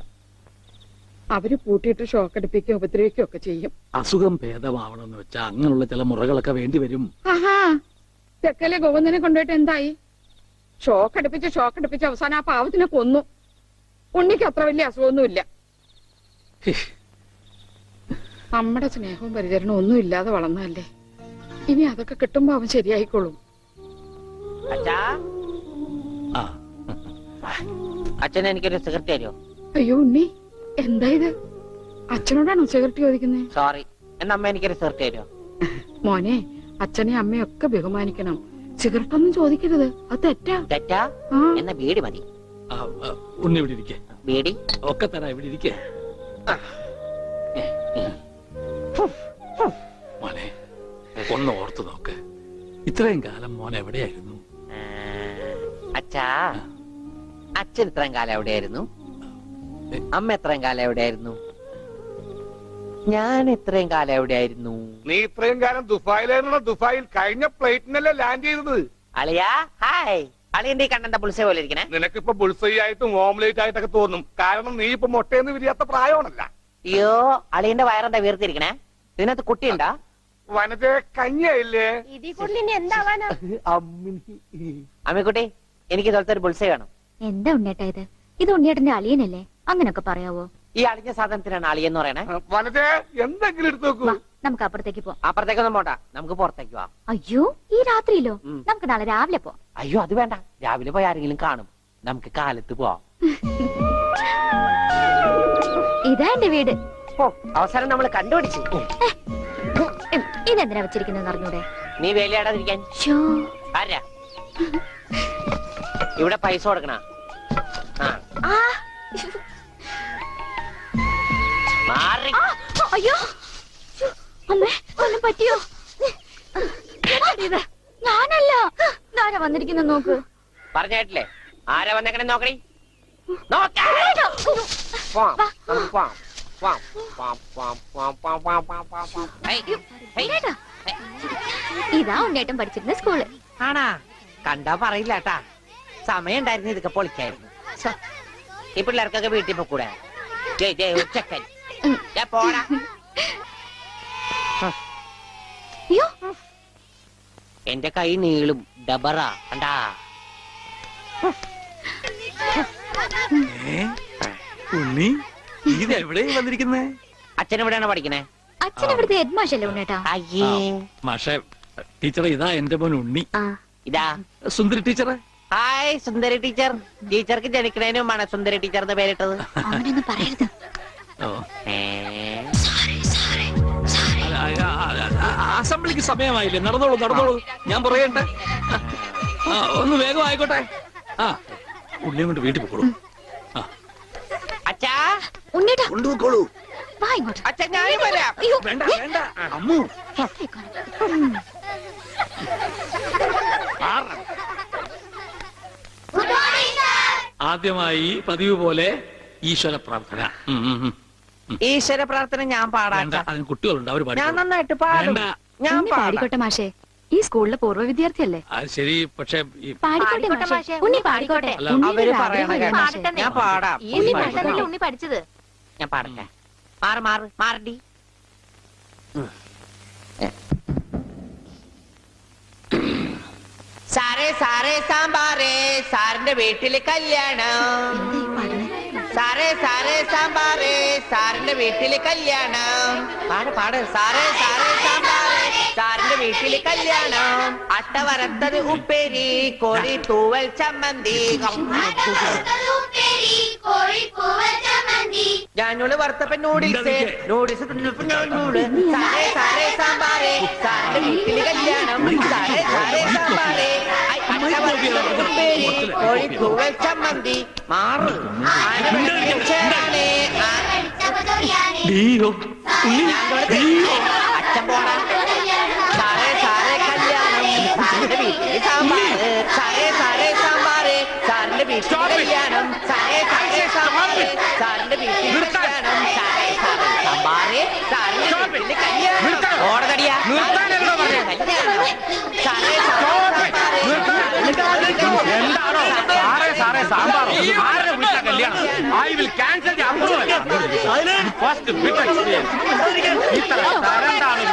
L: അവര് പൂട്ടിയിട്ട് ഷോക്ക് അടിപ്പിക്കുകയും ഉപദ്രവിക്കുകയും ഒക്കെ ചെയ്യും.
B: അസുഖം ഭേദമാവണമെന്ന് വെച്ചാ അങ്ങനെയുള്ള ചില മുറകളൊക്കെ വേണ്ടി വരും.
L: ആഹാ, തെക്കലെ ഗോവിന്ദനെ കൊണ്ടുപോയിട്ട് എന്തായി? ഷോക്ക് അടുപ്പിച്ച് അവസാനം ആ പാവത്തിനെ കൊന്നു. ഉണ്ണിക്ക് അത്ര വലിയ അസുഖമൊന്നുമില്ല. നമ്മുടെ സ്നേഹവും പരിചരണവും ഒന്നും ഇല്ലാതെ വളർന്നതല്ലേ. ഇനി അതൊക്കെ കിട്ടുമ്പോ അവൻ ശരിയായിക്കോളും.
D: അച്ഛാ,
B: ആ
D: അച്ഛൻ എനിക്കൊരു സിഗരറ്റ് തരുമോ?
L: അയ്യോ ഉണ്ണി, എന്താ ഇത്? അച്ഛനോടാണോ സിഗരറ്റ് ചോദിക്കുന്നത്?
D: സോറി, എന്നാ അമ്മ എനിക്കൊരു സിഗരറ്റ് തരുമോ?
L: മോനെ, അച്ഛനെ അമ്മയൊക്കെ ബഹുമാനിക്കണം. സിഗരറ്റ് ഒന്നും ചോദിക്കരുത്, അത് തെറ്റാ.
D: തെറ്റാ?
L: ആ,
D: എന്നാ ബീഡി മതി.
B: ഉണ്ണി ഇവിടെ ഇരിക്കേ.
D: ബീഡി
B: ഒക്കെ തരാ, ഇവിടെ ഇരിക്കേ. മോനെ, ഒന്ന് ഓർത്തു നോക്ക്. ഇത്രയും കാലം മോൻ എവിടെയായിരുന്നു?
D: അച്ഛാ, അച്ഛൻ ഇത്രയും കാലം എവിടെയായിരുന്നു? അമ്മ എത്രയും കാലം എവിടെയായിരുന്നു? ഞാൻ ഇത്രയും കാലം എവിടെയായിരുന്നു?
F: നീ ഇത്രയും കാലം ദുബായിലായിരുന്ന ദുബായിൽ കഴിഞ്ഞ ഫ്ലൈറ്റിനല്ലേ ലാൻഡ് ചെയ്തത്.
D: അളിയാ ഹായ്. അളിയന്റെ ഈ കണ്ണന്റെ പുളിസ പോലെ ഇരിക്കണേ.
F: നിനക്കിപ്പോ ബുൾസൈ ആയിട്ടും ഓംലേറ്റ് ആയിട്ടൊക്കെ തോന്നും. കാരണം നീ ഇപ്പൊ മുട്ടയെന്ന് വിരിയാത്ത പ്രായമാണല്ല.
D: അയ്യോ, അളിയന്റെ വയറെന്താ വീർത്തിരിക്കണേ? ഇതിനകത്ത് കുട്ടിയുണ്ടാ?
F: വനജ കഞ്ഞിയായില്ലേ?
A: ഇതിൽ കൂടുതൽ ഇനി എന്താവാനാ?
D: അമ്മിക്കുട്ടി, എനിക്ക് ഇതുപോലത്തെ ഒരു ബുൾസൈ വേണം.
C: എന്താ ഉണ്ണിയേട്ടാ ഇത്? ഇത് ഉണ്ണിയേട്ടന്റെ അളിയനല്ലേ? അങ്ങനൊക്കെ പറയാവോ?
D: ഈ അളിഞ്ഞ സാധനത്തിനാണ് അളിയെന്ന് പറയണേ.
F: വനജ എന്തെങ്കിലും എടുത്തു നോക്കൂ.
C: വാ, നമുക്ക് അപ്പുറത്തേക്ക് പോവാം.
D: അപ്പുറത്തേക്കൊന്നും പോണ്ട, നമുക്ക് പുറത്തേക്ക് പോവാം.
C: അയ്യോ, ഈ രാത്രിയിലോ? നമുക്ക് നാളെ രാവിലെ പോവാം.
D: അയ്യോ, അത് വേണ്ട, രാവിലെ പോയി ആരെങ്കിലും കാണും. നമുക്ക് കാലത്ത് പോവാം.
C: ഇതാ എന്റെ വീട്.
D: ഓ, അവസാനം നമ്മൾ കണ്ടുപിടിച്ചു.
C: ഇതെന്തിനാ വെച്ചിരിക്കുന്നത് അറിഞ്ഞൂടെ?
D: നീ വേലയാടാതിരിക്കാൻ.
C: ശ്ശോ.
D: ആരാ ഇവിടെ പൈസ കൊടുക്കണ?
C: ആ,
D: മാറി.
C: അയ്യോ, ശ്ശോ, അമ്മേ, ഒന്നും പറ്റിയോ? ഇത് ഞാനല്ല. ആരാ വന്നിരിക്കുന്ന നോക്ക്.
D: പറഞ്ഞായിട്ടില്ലേ ആരാ വന്നേക്കണേ? നോക്കണേ, നോക്കാം. പോവാം, നമുക്ക് പോവാം. പോവാം, പോവാം, പോവാം, പോവാം, പോവാം, പോവാം, പോവാം, പോവാം, പോവാം. Hey, hey.
C: ഉണ്ണിയേട്ടാ, ഇതാ ഉണ്ണിയേട്ടൻ പഠിച്ചിരുന്ന സ്കൂള്.
D: ആണാ? കണ്ടാ പറയില്ല കേട്ടാ. സമയം ഉണ്ടായിരുന്നു ഇതൊക്കെ പൊളിക്കായിരുന്നു. ഈ പിള്ളേർക്കൊക്കെ വീട്ടിൽ പോക്കൂടെ? ചെക്കൻ പോടാ.
C: അയ്യോ,
D: എന്റെ കൈ നീളും. ഡബറ കണ്ടാ?
B: ഉണ്ണി, ഇതെവിടെ വന്നിരിക്കുന്നേ?
D: അച്ഛൻ എവിടെയാണ് പഠിക്കണേ?
C: അച്ഛൻ ഇവിടുത്തെ ഹെഡ് മാഷല്ലേ ഉണ്ണിയേട്ടാ?
D: അയ്യേ,
B: മാഷെ, ടീച്ചറെ, ഇതാ എന്റെ മോൻ ഉണ്ണി.
C: ആ,
D: ഇതാ
B: സുന്ദരി ടീച്ചറെ.
D: ഹായ് സുന്ദരി ടീച്ചർ. ടീച്ചർക്ക് ജനിക്കണേനുമാണ് സുന്ദരി ടീച്ചർ എന്ന് പേരിട്ടത്.
C: അവനൊന്നും പറയരുത്.
B: ഓ,
D: ഏ
B: അസംബ്ലിക്ക് എനിക്ക് സമയമായില്ലേ? നടന്നോളൂ നടന്നോളൂ, ഞാൻ പറയട്ടെ. ആ ഒന്ന് വേഗം ആയിക്കോട്ടെ. ആ ഉണ്ണിയും കൊണ്ട് വീട്ടിൽ പോക്കോളൂ.
D: അച്ഛാ
C: ഉണ്ണീട്ടാ
J: കൊണ്ടുപോയിക്കോളൂ.
C: വാ ഇങ്ങോട്ട്.
D: അച്ഛാ ഞാനും വരാം.
C: അയ്യോ,
B: വേണ്ട വേണ്ട അമ്മു. ആദ്യമായി പതിവ് പോലെ ഈശ്വര പ്രാർത്ഥന.
D: ഈശ്വര പ്രാർത്ഥന ഞാൻ പാടാം.
B: വേണ്ട, അതിന് കുട്ടികളുണ്ട്, അവർ
D: ഞാൻ നന്നായിട്ട് പാടും.
B: വേണ്ട.
D: ഞാൻ
C: ഉണ്ണി പാടിക്കോട്ടെ മാഷേ, ഈ സ്കൂളിലെ പൂർവ്വ വിദ്യാർത്ഥിയല്ലേ.
B: അത് ശരി, പക്ഷെ ഈ
C: പാടിക്കോട്ടെ മാഷേ, ഉണ്ണി പാടിക്കോട്ടെ.
B: അല്ല,
D: അവര് പറയണ കേട്ടോ.
C: മാഷേ.
D: ഞാൻ പാടാം.
C: ഉണ്ണി പാടുന്നതല്ലേ ഉണ്ണി പഠിച്ചത്.
D: ഞാൻ പാടട്ടെ. മാറടി. സാറേ സാറേ സാമ്പാറേ സാറിന്റെ വീട്ടില് കല്യാണം. സാറേ സാറേ സാമ്പാറേ സാറിന്റെ വീട്ടില് കല്യാണം. പാട് സാറേ സാറേ സാമ്പാറേ സാറിന്റെ വീട്ടില് കല്യാണം. അട്ട വരത്തത് ഉപ്പേരി കോഴി തൂവൽ ചമ്മന്തി. ഞാനോട് വറുത്തപ്പൻ നൂഡിൽസ് നൂഡിൽസ് സാറേ സാറേ സാമ്പാറേ സാറിന്റെ വീട്ടില് കല്യാണം. സാറേ സാറേ സാമ്പാറേ അട്ട വരത്തത് ഉപ്പേരി കോഴി തൂവൽ ചമ്മന്തി. മാറ് അച്ഛൻ പോടാ. സാറേ സാറേ കല്യാണം സാറിന്റെ വീട്ടില് സാമ്പാറ്. സാറേ സാറേ സാമ്പാറ് സാറിന്റെ വീട്ടില് കല്യാണം. സാറേ സാറേ സാമ്പാറ് സാറിന്റെ വീട്ടില് കല്യാണം. സാറേ സാറേ സാമ്പാറ് സാറിന്റെ വീട്ടില് കല്യാണം. ഓടതടിയാ സാറേ
F: സാറേ സാമ്പാർ ആരുടെ വീട്ടിലെ കല്യാണം? I will cancel the approval. First bit experience. ഇത്ര തരണ്ടാണ്.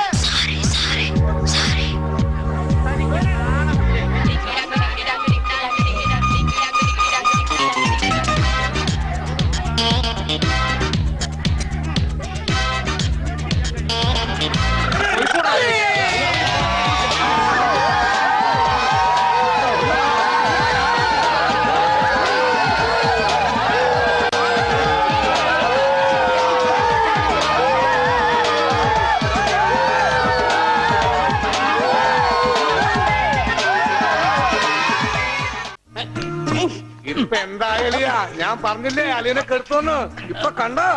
F: ഇപ്പൊ എന്താ എളിയാ? ഞാൻ പറഞ്ഞില്ലേ അളിയനെ കെടുത്തോന്ന്. ഇപ്പൊ കണ്ടോ?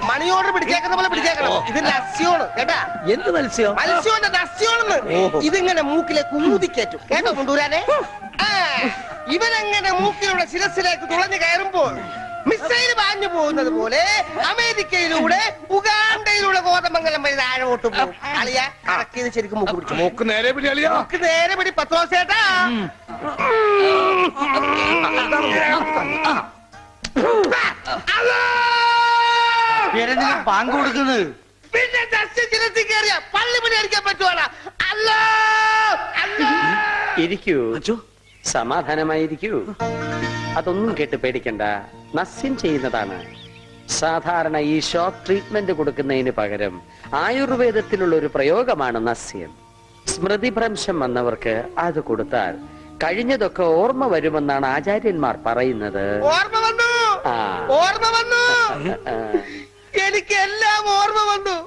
D: മണി ഓർഡർ പിടിച്ചേക്കുന്ന പോലെ പിടിച്ചേക്കണം. ഇത് ലസ്യോണ് കേട്ടാ.
I: എന്ത് മത്സ്യം?
D: മത്സ്യോന്റെ ലസ്യോണെന്ന്. ഇതിങ്ങനെ മൂക്കിലെ കുമുതിക്കേറ്റും കേട്ടോ കൊണ്ടുവരാനെ. ഇവനങ്ങനെ മൂക്കിലൂടെ ശിരസിലേക്ക് തുളഞ്ഞു കയറുമ്പോൾ മിസൈൽ പാഞ്ഞു പോകുന്നത് പോലെ അമേരിക്കയിലൂടെ ഉഗാണ്ടയിലൂടെ കോതമംഗലം വഴി താഴോട്ട് പോകും. അളിയ കറക്കിയത് ശരിക്കും മൂക്ക് പിടിച്ചു.
F: മൂക്ക് നേരെ പിടി അളിയാ.
D: മൂക്ക് നേരെ പിടി പത്രോസേട്ടാ.
I: പാങ്ക് കൊടുക്കുന്നത്
D: പിന്നെ ശിരസിൽ കയറിയ പള്ളി പണി അടിക്കാൻ പറ്റുവാണ്. അല്ലോ
H: ഇരിക്കൂ, സമാധാനമായിരിക്കൂ. അതൊന്നും കേട്ട് പേടിക്കണ്ട, നസ്യം ചെയ്യുന്നതാണ്. സാധാരണ ഈ ഷോക്ക് ട്രീറ്റ്മെന്റ് കൊടുക്കുന്നതിന് പകരം ആയുർവേദത്തിലുള്ള ഒരു പ്രയോഗമാണ് നസ്യം. സ്മൃതിഭ്രംശം വന്നവർക്ക് അത് കൊടുത്താൽ കഴിഞ്ഞതൊക്കെ ഓർമ്മ വരുമെന്നാണ് ആചാര്യന്മാർ പറയുന്നത്.
D: ഓർമ്മ വന്നു, ഓർമ്മ വന്നു. എനിക്ക് എല്ലാം ഓർമ്മ വന്നു.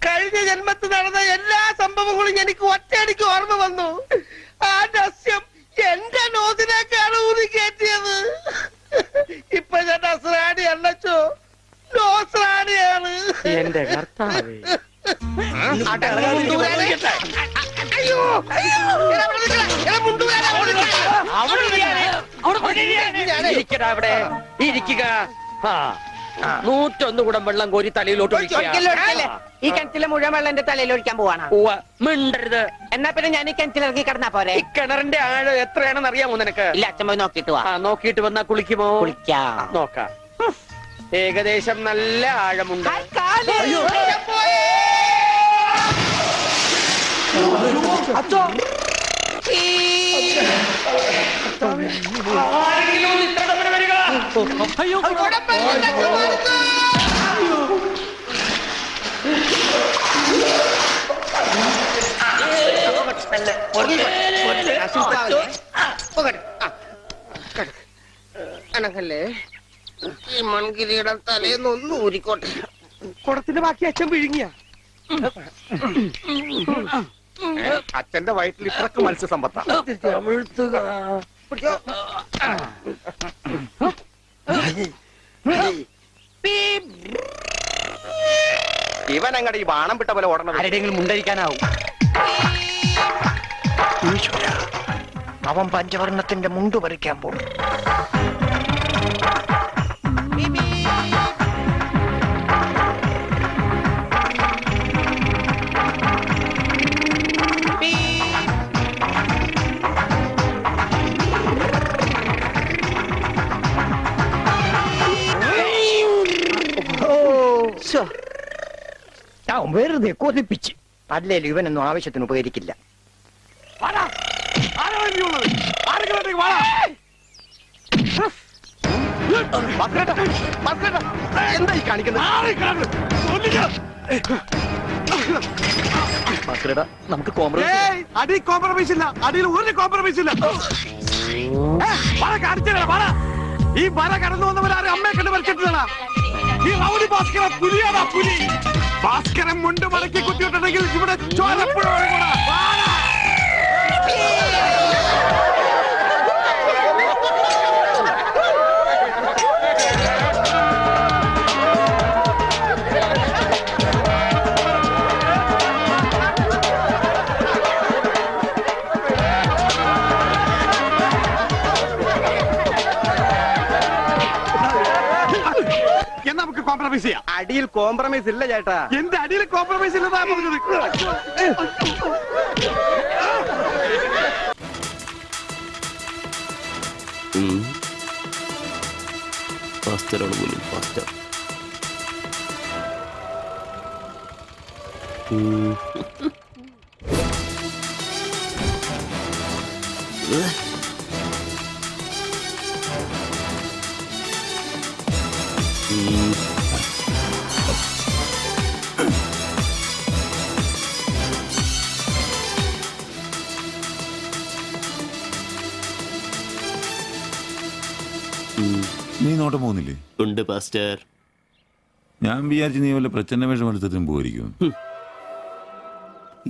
D: കഴിഞ്ഞ ജന്മത്തിൽ നടന്ന എല്ലാ സംഭവങ്ങളും എനിക്ക് ഒറ്റയടിക്ക് ഓർമ്മ വന്നു. ആ നസ്യം എന്റെ നോസിലേക്കാണ് ഊതി കയറ്റിയത്. ഇപ്പൊ ഞാൻ നസ്രാണി അല്ലച്ചോ, നോസ്രാണിയാണ്.
H: എന്റെ കർത്താവേ,
D: അയ്യോ
H: ഇരിക്കടാ അവിടെ, ഇരിക്കുക. 101 കുടം വെള്ളം കോരി തലയിലോട്ട്
D: ഈ കിണറ്റിലെ മുഴുവൻ വെള്ളം എന്റെ തലയിൽ ഒഴിക്കാൻ പോവാണ്.
H: മിണ്ടരുത്.
D: എന്നാ പിന്നെ ഞാൻ ഈ കിണറ്റിലിറങ്ങി കിടന്നാ പോരെ?
H: ഈ കിണറിന്റെ ആഴം എത്രയാണെന്ന് അറിയാമോ നിനക്ക്?
D: ഇല്ല, അച്ഛൻ പോയി നോക്കിട്ട് വാ.
H: നോക്കിയിട്ട് വന്നാ കുളിക്കുമോ?
D: കുളിക്കാം.
H: നോക്കാം. ഏകദേശം നല്ല ആഴമുണ്ട്.
B: അയ്യോ
D: അനക്കല്ലേ, ഈ മൺകിരീടം തലേന്നൊന്നും ഊരിക്കോട്ടെ.
I: കുടത്തിന്റെ ബാക്കി അച്ഛൻ വിഴുങ്ങിയ
F: അച്ഛന്റെ വയറ്റിൽ ഇത്രക്ക് മത്സ്യസമ്പത്താ. ഇവൻ അങ്ങടെ ഈ ബാണം വിട്ട പോലെ ഓടണം.
I: ആരുടെയെങ്കിലും മുണ്ടരിക്കാനാവും.
F: അവൻ പഞ്ചവർണ്ണത്തിന്റെ മുണ്ട് പറിക്കാൻ പോകും.
I: വെറുതെ കൊതിപ്പിച്ച് അല്ലേലും ഇവനൊന്നും ആവശ്യത്തിന് ഉപകരിക്കില്ല.
F: എന്തായി കാണിക്കുന്നത്?
E: നമുക്ക് കോംപ്രമൈസ്
G: അടി കോംപ്രമൈസ് ഇല്ല, അടിയിൽ ഒരു കോംപ്രമൈസ് ഇല്ല. ഈ വര കടന്നു വന്നവരാരും അമ്മയെ കണ്ട് വരച്ചിട്ടില്ല. ഈ റൗഡി ഭാസ്കര പുലിയാടാ പുലി. ഭാസ്കരൻ മുണ്ട് മടക്കി കുത്തിയിട്ടുണ്ടെങ്കിൽ ഇവിടെ ചോരപ്പുഴ ഒഴുകുമെടാ. നമുക്ക് കോംപ്രമൈസ് ചെയ്യാം.
F: അടിയിൽ കോംപ്രമൈസ് ഇല്ല ചേട്ടാ.
G: എന്റെ അടിയിൽ കോംപ്രമൈസ് ഇല്ലതാ പറഞ്ഞത്.
E: ഫാസ്റ്ററാണ് പോലും ഫാസ്റ്റർ.
M: നീ നോട്ടം പോകുന്നില്ലേ?
E: ഉണ്ട് പാസ്റ്റർ.
M: ഞാൻ വിചാരിച്ചു നീ വല്ല പ്രച്ഛന്ന വേഷം എടുത്തതും പോയിരിക്കും.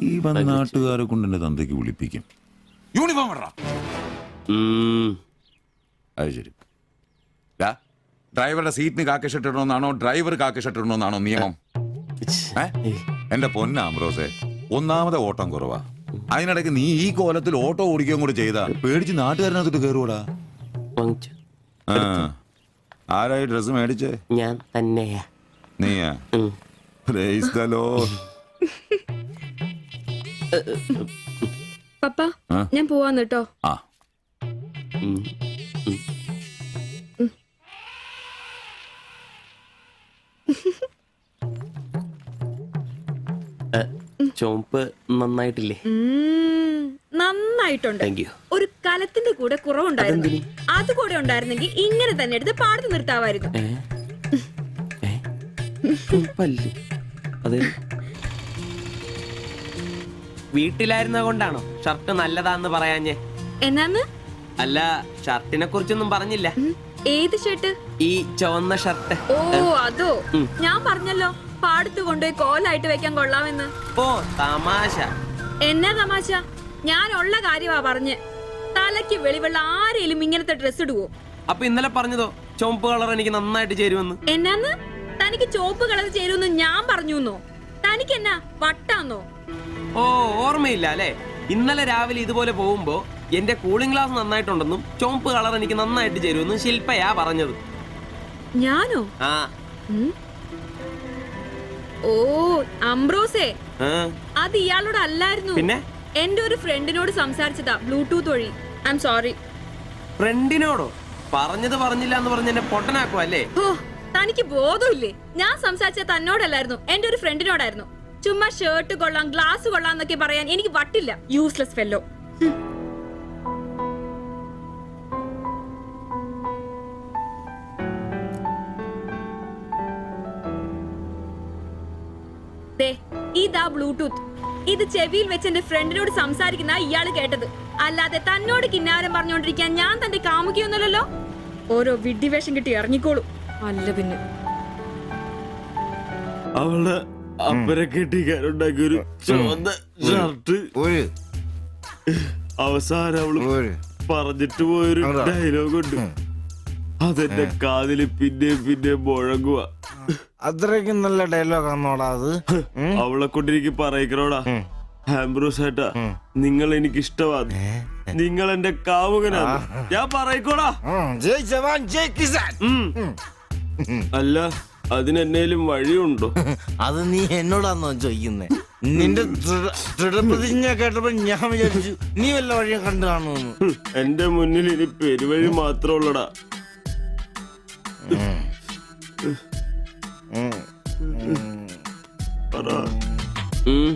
M: ഈ വന്ന നാട്ടുകാരെ കൊണ്ട് എന്റെ തന്തയ്ക്ക് വിളിപ്പിക്കും. യൂണിഫോം ഇടറാ. അത് ശരി. ഡ്രൈവറുടെ സീറ്റിന് കാക്കി ഷർട്ട് ഇടണമെന്നാണോ ഡ്രൈവർ കാക്കി ഷർട്ട് ഇടണമെന്നാണോ നിയമം? എന്റെ പൊന്നാമ്പ്രോസേ, ഒന്നാമത്തെ ഓട്ടം കുറവാ. അതിനിടയ്ക്ക് നീ ഈ കോലത്തിൽ ഓട്ടോ ഓടിക്കുകയും കൂടെ ചെയ്താ പേടിച്ച് നാട്ടുകാരനകത്തോട്ട് കയറുകൂടാ. ആരായി ഡ്രസ് മേടിച്ചേ?
E: ഞാൻ തന്നെയാ.
M: നീയാ? Praise the Lord.
L: പപ്പ ഞാൻ പോവാന്ന് കേട്ടോ.
M: ആ
E: ചോപ്പ് നന്നായിട്ടില്ലേ?
L: നന്നായിട്ടുണ്ട്. ഒരു കലത്തിന്റെ കൂടെ കുറവുണ്ടായിരുന്നു. അത് കൂടെ ഉണ്ടായിരുന്നെങ്കിൽ ഇങ്ങനെ തന്നെ എടുത്ത് പാടത്ത് നിർത്താമായിരുന്നു.
H: വീട്ടിലായിരുന്ന കൊണ്ടാണോ ഷർട്ട് നല്ലതാന്ന് പറയാഞ്ഞേ?
L: എന്നാന്ന്?
H: അല്ല, ഷർട്ടിനെ കുറിച്ചൊന്നും പറഞ്ഞില്ല.
L: ഏത് ഷർട്ട്?
H: ഈ ചുവന്ന ഷർട്ട്.
L: ഓ അതോ, ഞാൻ പറഞ്ഞല്ലോ പാടത്ത് കൊണ്ടുപോയി കോലായിട്ട് വെക്കാൻ കൊള്ളാമെന്ന്.
H: ഓ തമാശ.
L: എന്നാ തമാശ? ഞാൻ ഉള്ള കാര്യമാ പറഞ്ഞ്. തലയ്ക്ക് വെളിവുള്ള ആരെയും ഇങ്ങനത്തെ ഡ്രസ് ഇടുവോ?
H: അപ്പൊ ഇന്നലെ പറഞ്ഞതോ ചുവപ്പ് കളർ എനിക്ക് നന്നായിട്ട് ചേരുമെന്ന്?
L: എന്നാന്ന്? തനിക്ക് ചുവപ്പ് കളർ ചേരുമെന്ന് ഞാൻ പറഞ്ഞുന്നോ? തനിക്ക് എന്നാ വട്ടാന്നോ?
H: ഓ ഓർമ്മയില്ല അല്ലേ? ഇന്നലെ രാവിലെ ഇതുപോലെ പോകുമ്പോ എന്റെ കൂളിംഗ് ഗ്ലാസ് നന്നായിട്ടുണ്ടെന്നും ചുവപ്പ് കളർ എനിക്ക് നന്നായിട്ട് ചേരുമെന്നും ശില്പയാ പറഞ്ഞത്.
L: ഞാനോ?
H: ആ.
L: ഓ അംബ്രോസേ, അത് ഇയാളോട് അല്ലായിരുന്നു.
H: പിന്നെ
L: എന്റെ ഒരു ഫ്രണ്ടിനോട് സംസാരിച്ചതാ ബ്ലൂടൂത്ത് വഴി. I'm sorry.
H: ഫ്രണ്ടിനോടോ? പറഞ്ഞത് പറഞ്ഞില്ല എന്ന് പറഞ്ഞ് എന്നെ പൊട്ടനാക്കും അല്ലേ?
L: ഓ തനിക്ക് ബോധമില്ലേ? ഞാൻ സംസാരിച്ച തന്നോടല്ലായിരുന്നു, എന്റെ ഒരു ഫ്രണ്ടിനോടായിരുന്നു. ചുമ്മാ ഷർട്ട് കൊള്ളാം ഗ്ലാസ് കൊള്ളാം എന്നൊക്കെ പറയാൻ എനിക്ക് വട്ടില്ല. Useless fellow. ഇതാ ബ്ലൂടൂത്ത്. ഇത് ചെവിയിൽ വെച്ച് എന്റെ ഫ്രണ്ടിനോട് സംസാരിക്കുന്ന ഇയാള് കേട്ടത്. അല്ലാതെ തന്നോട് കിന്നാരം പറഞ്ഞോണ്ടിരിക്കാൻ ഞാൻ തന്റെ കാമുകിയൊന്നുമല്ലല്ലോ. ഓരോ വിഡ്ഢിവേഷം കിട്ടി ഇറങ്ങിക്കോളൂ. അല്ല പിന്നെ
E: അവള് അപ്പനെ കെട്ടിക്കാനുണ്ടാക്കിയ ഒരു ചുവന്ന ഷർട്ട് അവസാനം അവള് പറഞ്ഞിട്ട് പോയൊരു ഡയലോഗ് ഉണ്ട്. അതെന്റെ കാതില് പിന്നെ മുഴങ്ങുക.
G: അത്രയ്ക്കും നല്ല ഡയലോഗ് ആണോടാ അത്?
E: അവളെ കൊണ്ട് എനിക്ക് പറയിക്കണോടാ, ആംബ്രോസ് ഏട്ടാ, നിങ്ങൾ എനിക്ക് ഇഷ്ടമാണ്, നിങ്ങൾ എന്റെ കാമുകനാണ്, ഞാൻ പറയിക്കോടാ.
G: ജയ് ജവാൻ ജയ് കിസാൻ.
E: അല്ല, അതിനെന്നേലും വഴിയുണ്ടോ?
G: അത് നീ എന്നോടാന്നോ ചോദിക്കുന്നേ? നിന്റെ ദൃഢപ്രതിജ്ഞ കേട്ടപ്പോ ഞാൻ വിചാരിച്ചു നീ വല്ല വഴിയെ കണ്ടു കാണുമെന്ന്.
E: എന്റെ മുന്നിൽ ഇനി പെരുവഴി മാത്രമുള്ളടാ.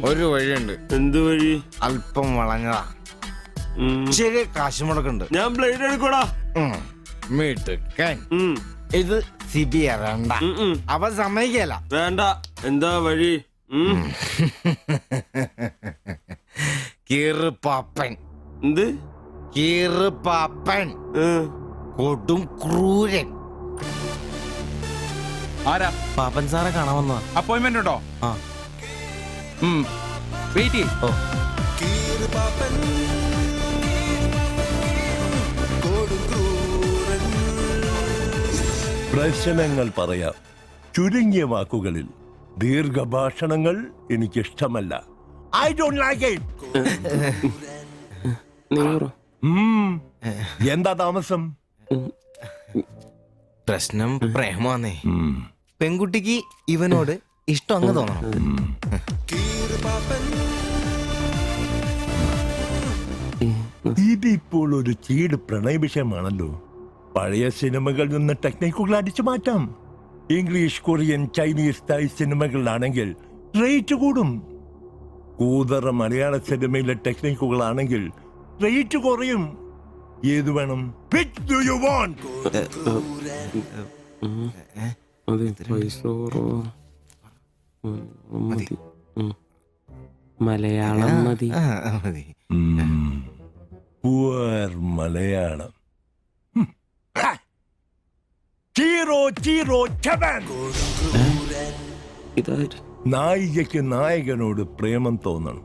G: ഒരു വഴിയുണ്ട്.
E: എന്ത് വഴി?
G: അല്പം വളഞ്ഞതാ, ചെറിയ കാശ് മുടക്കുണ്ട്.
E: ഞാൻ ബ്ലേഡ് എടുക്കോടാ.
G: മീട്ടുക്കൻ, ഇത് സിബി വേണ്ട. അവ സമ്മതിക്കല.
E: വേണ്ട. എന്താ വഴി?
G: കീറുപാപ്പൻ.
E: എന്ത്
G: കീറുപാപ്പൻ? കൊടും ക്രൂരൻ.
I: ആരാ?
G: പാപ്പൻ സാറെ കാണാമെന്നാ.
I: അപ്പോയിന്റ്മെന്റ് ഉണ്ടോ? വെയിറ്റ് ചെയ്യ്.
N: പ്രശ്നങ്ങൾ പറയാം ചുരുങ്ങിയ വാക്കുകളിൽ. ദീർഘഭാഷണങ്ങൾ എനിക്കിഷ്ടമല്ല. I don't like it. എന്താ താമസം?
G: പ്രശ്നം പ്രേമാന്നേ. പെൺകുട്ടിക്ക് ഇവനോട് ഇഷ്ടം അങ്ങ് തോന്നണം.
N: ഇതിപ്പോൾ ഒരു ചീട് പ്രണയ വിഷയമാണല്ലോ. പഴയ സിനിമകളിൽ നിന്ന് ടെക്നിക്കുകൾ അടിച്ചു മാറ്റാം. ഇംഗ്ലീഷ്, കൊറിയൻ, ചൈനീസ്, തായ് സിനിമകളിലാണെങ്കിൽ റേറ്റ് കൂടും. കൂതറ മലയാള സിനിമയിലെ ടെക്നിക്കുകളാണെങ്കിൽ റേറ്റ് കുറയും. ഏത് വേണം? Which do you want?
E: Malayalam മതി.
N: Poor മലയാളം. Chi Rho Chi Rho ചവൻ. നായികയ്ക്ക് നായകനോട് പ്രേമം തോന്നണം.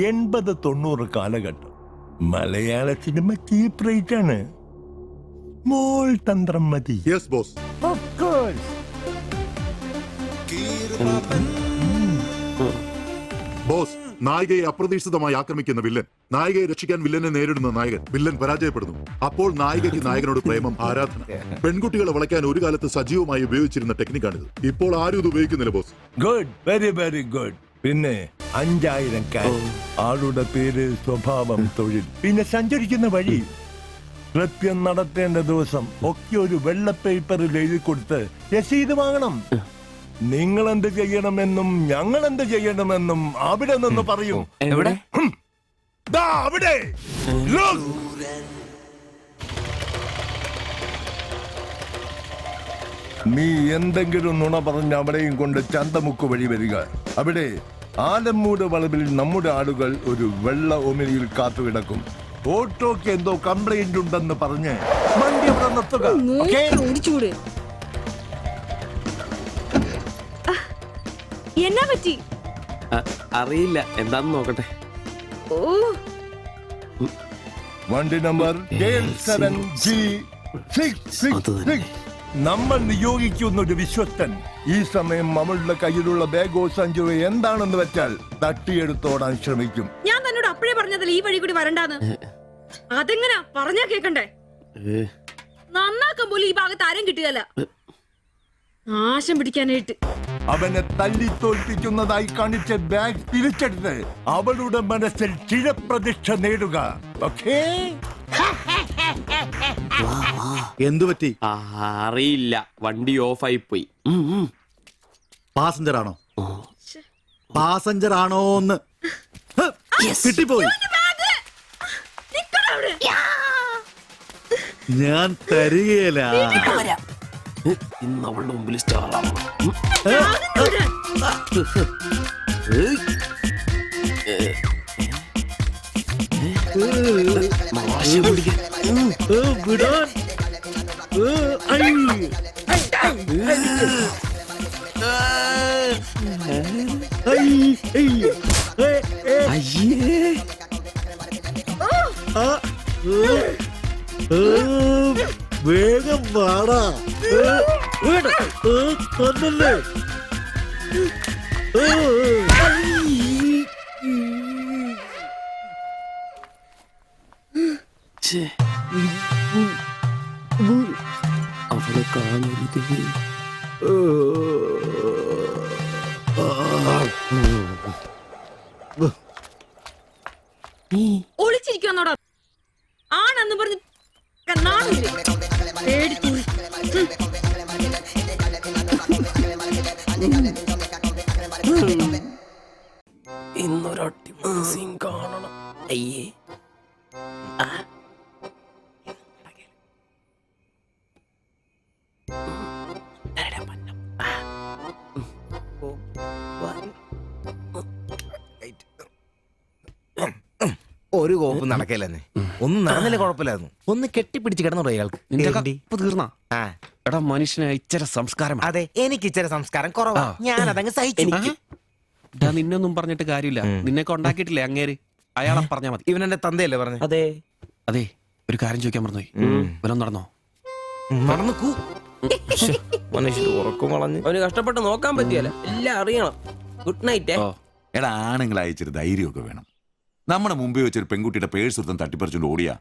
N: 80-90 കാലഘട്ടം മലയാള സിനിമ ചീപ്പ് റേറ്റ് ആണ്. മോൾ തന്ത്രം മതി.
F: Yes boss.
N: Of course.
F: Boss, നായികയെ അപ്രതീക്ഷിതമായി ആക്രമിക്കുന്ന വില്ലൻ, നായികയെ രക്ഷിക്കാൻ വില്ലനെ നേരിടുന്ന നായകൻ, വില്ലൻ പരാജയപ്പെടുന്നു. അപ്പോൾ നായികയ്ക്ക് നായകനോട് പ്രേമം, ആരാധന. പെൺകുട്ടികളെ വളയ്ക്കാൻ ഒരു കാലത്ത് സജീവമായി ഉപയോഗിച്ചിരുന്ന ടെക്നിക്കാണിത്. ഇപ്പോൾ ആരും ഇത് ഉപയോഗിക്കുന്നില്ല boss.
N: Good, very very good. പിന്നെ 5000 കാശ്, ആളുടെ പേര്, സ്വഭാവം, തൊഴിൽ, പിന്നെ സഞ്ചരിക്കുന്ന വഴി, കൃത്യം നടത്തേണ്ട ദിവസം ഒക്കെ ഒരു വെള്ള പേപ്പറിൽ എഴുതി കൊടുത്ത് രസീത് വാങ്ങണം. നിങ്ങൾ എന്ത് ചെയ്യണമെന്നും ഞങ്ങൾ എന്ത് ചെയ്യണമെന്നും അവിടെ നിന്ന് പറയും.
E: എവിടെ?
N: ദാ അവിടെ. Look. നീ എന്തെങ്കിലും നുണ പറഞ്ഞ് അവിടെയും കൊണ്ട് ചന്തമുക്ക് വഴി വരിക. അവിടെ ആലമ്മൂട് വളവിൽ നമ്മുടെ ആളുകൾ ഒരു വെള്ള ഒമിനിയിൽ കാത്തുകിടക്കും. ഓട്ടോക്ക് എന്തോ കംപ്ലൈന്റ് ഉണ്ടെന്ന് പറഞ്ഞ് വണ്ടി അവിടെ നിർത്തുക.
L: ഓടിച്ചൂട്. എന്നാ പറ്റി?
E: അറിയില്ല, എന്താന്ന് നോക്കട്ടെ.
L: ഓ,
N: വണ്ടി നമ്പർ J7G666. നമ്മൾ നിയോഗിക്കുന്ന ഒരു വിശ്വസ്തൻ ഈ സമയം നമ്മളുടെ കയ്യിലുള്ള ബാഗോ സഞ്ചോ എന്താണെന്ന് വെച്ചാൽ തട്ടിയെടുത്തോടാൻ ശ്രമിക്കും.
L: ഞാൻ തന്നോട് അപ്പഴേ പറഞ്ഞതല്ലേ ഈ വഴി കൂടി വരണ്ടാന്ന്. അതെങ്ങനാ പറഞ്ഞാ കേക്കണ്ടേ? നന്നാക്കാൻ പോലും ഈ ഭാഗത്ത് ആരും കിട്ടുകയല്ല. നാശം പിടിക്കാനായിട്ട്
N: അവനെ തല്ലി തോൽപ്പിക്കുന്നതായി കാണിച്ച ബാഗ് തിരിച്ചെടുത്ത് അവളുടെ മനസ്സിൽ ചിരപ്രതിഷ്ഠ നേടുക. ഓക്കേ?
J: എന്തുപറ്റി?
E: അറിയില്ല, വണ്ടി ഓഫായി പോയി.
J: പാസഞ്ചർ ആണോ? പാസഞ്ചർ ആണോന്ന് കിട്ടിപ്പോയി. ഞാൻ തരികയില്ല.
E: ഇന്ന് അവളുടെ മുമ്പിൽ സ്റ്റാറാണ്.
N: വിടാൻ. വേഗം പാടാ കൊന്നല്ലേ
B: അവളെ കാണരുത്.
L: ഒളിച്ചിരിക്കുന്നോടാ ആണെന്ന് പറഞ്ഞ് നാണില്ലേ? പേടിച്ചു.
H: ഇന്നൊരട്ടി സീൻ കാണണം. അയ്യേ
D: ഒരു കോപ്പ് നടക്കില്ലെന്നെ. ഒന്നും നടന്നില്ല, കുഴപ്പമില്ലായിരുന്നു. ഒന്ന് കെട്ടിപ്പിടിച്ച് കിടന്നു അയാൾക്ക്.
I: തീർന്നാ എടാ മനുഷ്യന് ഇച്ചിരി സംസ്കാരം.
D: അതെ, എനിക്ക് ഇച്ചിരി സംസ്കാരം കുറവാ. ഞാൻ അതങ്ങ് സഹിച്ചു.
I: നിന്നൊന്നും പറഞ്ഞിട്ട് കാര്യമില്ല. നിന്നെ കൊണ്ടാക്കിയിട്ടില്ലേ അങ്ങേര്, അയാളെ പറഞ്ഞാ മതി.
D: ഇവനെന്റെ തന്തയല്ലേ പറഞ്ഞു?
H: അതെ
I: അതെ, ഒരു കാര്യം ചോദിക്കാൻ മറന്നുപോയി. ഇവനൊന്നും നടന്നോ?
D: നടന്നു. മനുഷ്യർ ഉറക്കം വളഞ്ഞ്
H: അവന് കഷ്ടപ്പെട്ട് നോക്കാൻ പറ്റിയല്ല, എല്ലാം അറിയണം. Good night.
M: എടാ, ആണുങ്ങൾ അയച്ചൊരു ധൈര്യമൊക്കെ വേണം. നമ്മുടെ മുമ്പേ വെച്ചൊരു പെൺകുട്ടിയുടെ പേഴ്സ് ഒരുത്തൻ തട്ടിപ്പറിച്ചുകൊണ്ട് ഓടിയാ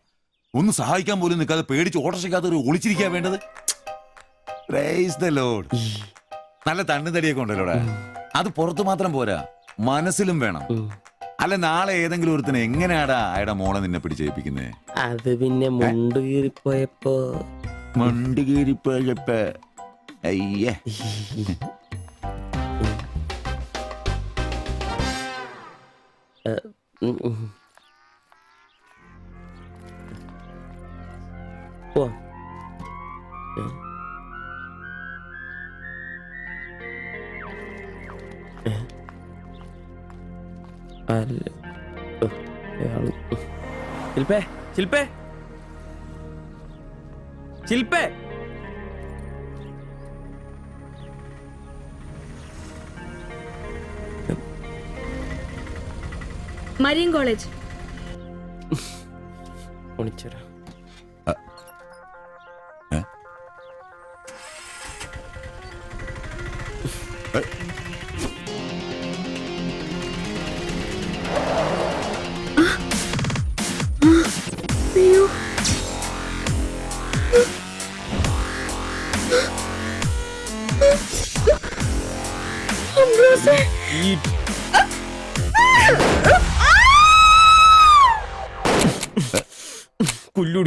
M: ഒന്ന് സഹായിക്കാൻ പോലും നിൽക്കാതെ പേടിച്ച് ഓട്ടർഷയ്ക്കകത്ത് ഒരു ഒളിച്ചിരിക്കാൻ വേണ്ടത്. Praise the Lord. നല്ല തണ്ണുതടിയൊക്കെ ഉണ്ടല്ലോടാ. അത് പുറത്തു മാത്രം പോരാ, മനസ്സിലും വേണം. അല്ല, നാളെ ഏതെങ്കിലും ഒരുത്തനെ എങ്ങനെയാടാ അയാളുടെ മോളെ നിന്നെ പിടിച്ചേൽപ്പിക്കുന്നേ?
H: അത് പിന്നെ മുണ്ട് കീറിപ്പോയപ്പോ
M: അയ്യേ.
H: ശില്പേ ശില്പേ ശില്പേ
L: മരിയൻ കോളേജ്.
H: ഒളിച്ചരാ.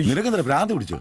M: നിനക്കെന്താ ഭ്രാന്ത് പിടിച്ചോ?